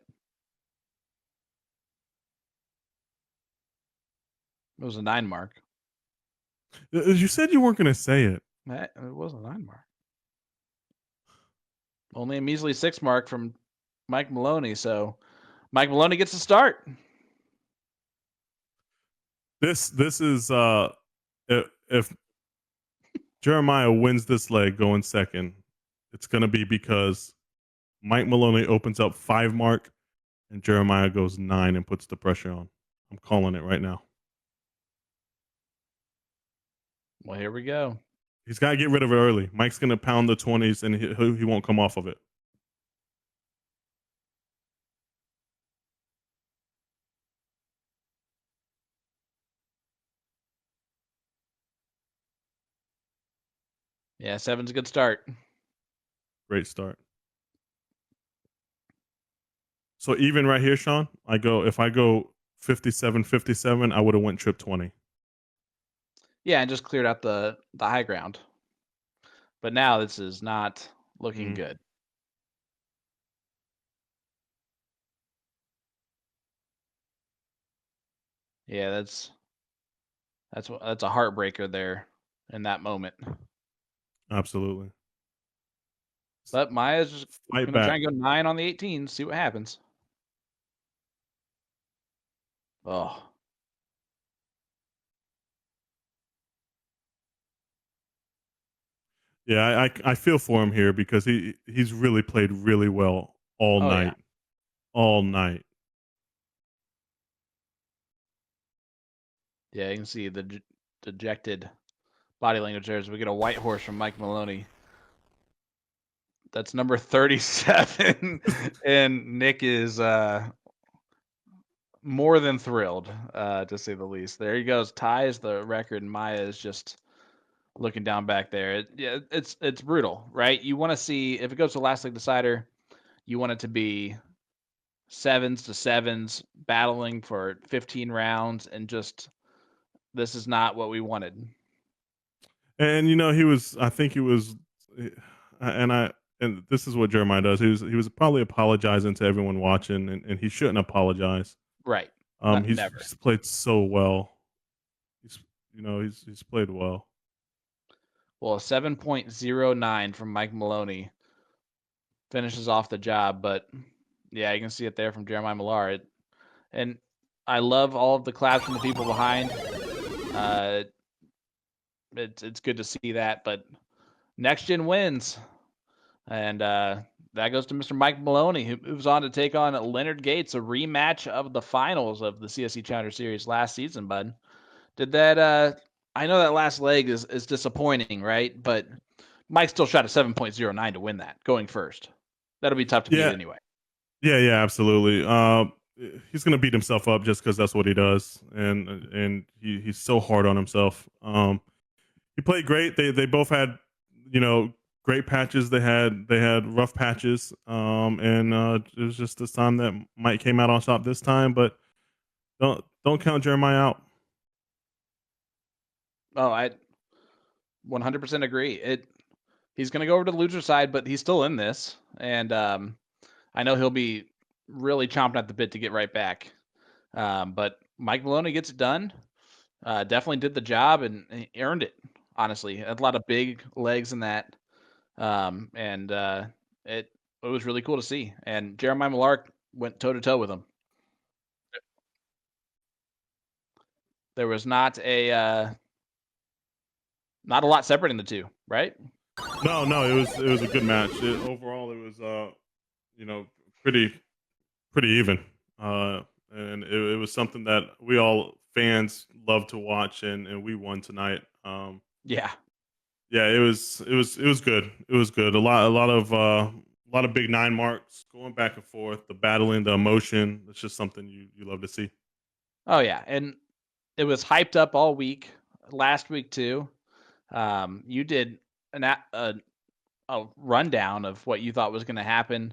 It was a 9 mark. You said you weren't going to say it. It was a 9 mark. Only a measly 6 mark from Mike Maloney. So Mike Maloney gets a start. This is if Jeremiah wins this leg going second, it's going to be because Mike Maloney opens up 5 mark and Jeremiah goes 9 and puts the pressure on. I'm calling it right now. Well, here we go. He's got to get rid of it early. Mike's going to pound the 20s and he won't come off of it. Yeah, 7's a good start. Great start. So even right here, Sean, if I go 57-57, I would have went trip 20. Yeah, and just cleared out the high ground. But now this is not looking good. Yeah, that's a heartbreaker there in that moment. Absolutely. But Maya's just Fight going to back. try and go 9 on the 18, see what happens. Oh. Yeah, I feel for him here because he's really played really well all night. Yeah. All night. Yeah, you can see the dejected body language there as we get a white horse from Mike Maloney. That's number 37. And Nick is more than thrilled, to say the least. There he goes, ties the record, and Maya is just looking down back there. It's brutal, right? You want to see, if it goes to last leg decider, you want it to be 7s to 7s battling for 15 rounds, and just this is not what we wanted. And and this is what Jeremiah does. He was probably apologizing to everyone watching, and he shouldn't apologize. Right. He's Never. played so well. He's played well. Well, a 7.09 from Mike Maloney finishes off the job, but yeah, you can see it there from Jeremiah Millar. And I love all of the claps from the people behind. It's good to see that, but Next Gen wins. And that goes to Mr. Mike Maloney, who moves on to take on Leonard Gates, a rematch of the finals of the CSC Challenger Series last season, bud. Did that I know that last leg is disappointing, right? But Mike still shot a 7.09 to win that, going first. That'll be tough to beat anyway. Yeah, absolutely. He's gonna beat himself up just because that's what he does, and he's so hard on himself. He played great. They both had, great patches. They had rough patches. And it was just this time that Mike came out on top this time. But don't count Jeremiah out. Oh, I 100% agree. He's going to go over to the loser side, but he's still in this, and I know he'll be really chomping at the bit to get right back. But Mike Maloney gets it done. Definitely did the job, and he earned it. Honestly, had a lot of big legs in that, and it was really cool to see. And Jeremiah Millar went toe to toe with him. There was not a lot separating the two, right? No, it was a good match. Overall, it was pretty even, and it was something that we all fans love to watch, and we won tonight. Yeah, it was good. It was good. A lot of big 9 marks going back and forth. The battling, the emotion. It's just something you love to see. Oh yeah, and it was hyped up all week. Last week too. You did a rundown of what you thought was going to happen,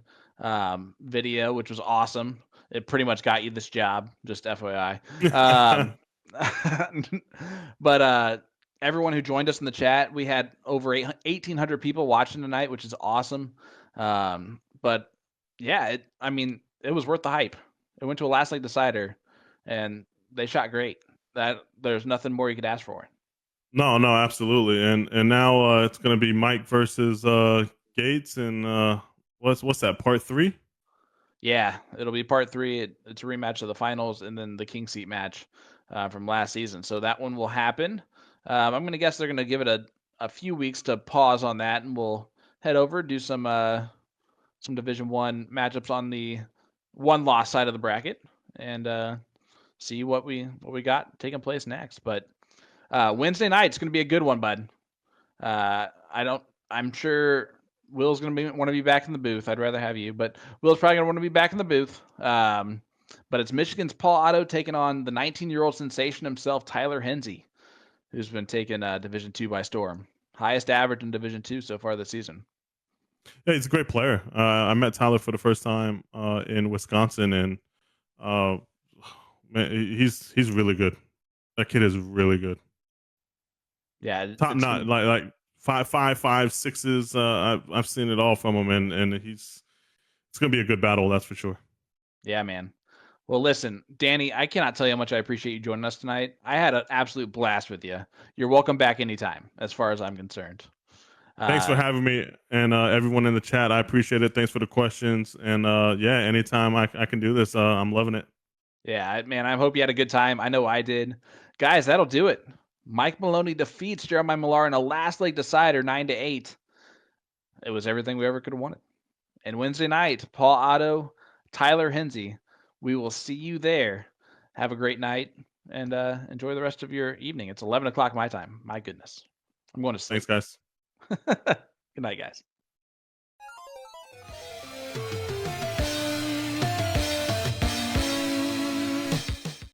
video, which was awesome. it pretty much got you this job, just FYI. Um, but everyone who joined us in the chat, we had over 1,800 people watching tonight, which is awesome. But yeah, it was worth the hype. It went to a last leg decider, and they shot great. There's nothing more you could ask for. No, absolutely. And now it's going to be Mike versus Gates, and what's that, part 3? Yeah, it'll be part 3. It's a rematch of the finals and then the king seat match from last season. So that one will happen. I'm going to guess they're going to give it a few weeks to pause on that, and we'll head over, do some Division 1 matchups on the one loss side of the bracket, and see what we got taking place next. But Wednesday night, it's going to be a good one, bud. I'm sure Will's going to want to be back in the booth. I'd rather have you, but Will's probably going to want to be back in the booth. But it's Michigan's Paul Otto taking on the 19-year-old sensation himself, Tyler Hensey, who's been taking Division 2 by storm. Highest average in Division 2 so far this season. Yeah, he's a great player. I met Tyler for the first time in Wisconsin, and man, he's really good. That kid is really good. Yeah, Top notch, like 5.5, 6s. I've seen it all from him, and it's gonna be a good battle, that's for sure. Yeah, man. Well, listen, Danny, I cannot tell you how much I appreciate you joining us tonight. I had an absolute blast with you. You're welcome back anytime, as far as I'm concerned. Thanks for having me, and everyone in the chat. I appreciate it. Thanks for the questions, and yeah, anytime I can do this, I'm loving it. Yeah, man, I hope you had a good time. I know I did. Guys, that'll do it. Mike Maloney defeats Jeremiah Millar in a last leg decider, 9-8. It was everything we ever could have wanted. And Wednesday night, Paul Otto, Tyler Hensey. We will see you there. Have a great night, and enjoy the rest of your evening. It's 11 o'clock my time. My goodness. I'm going to sleep. Thanks, guys. Good night, guys.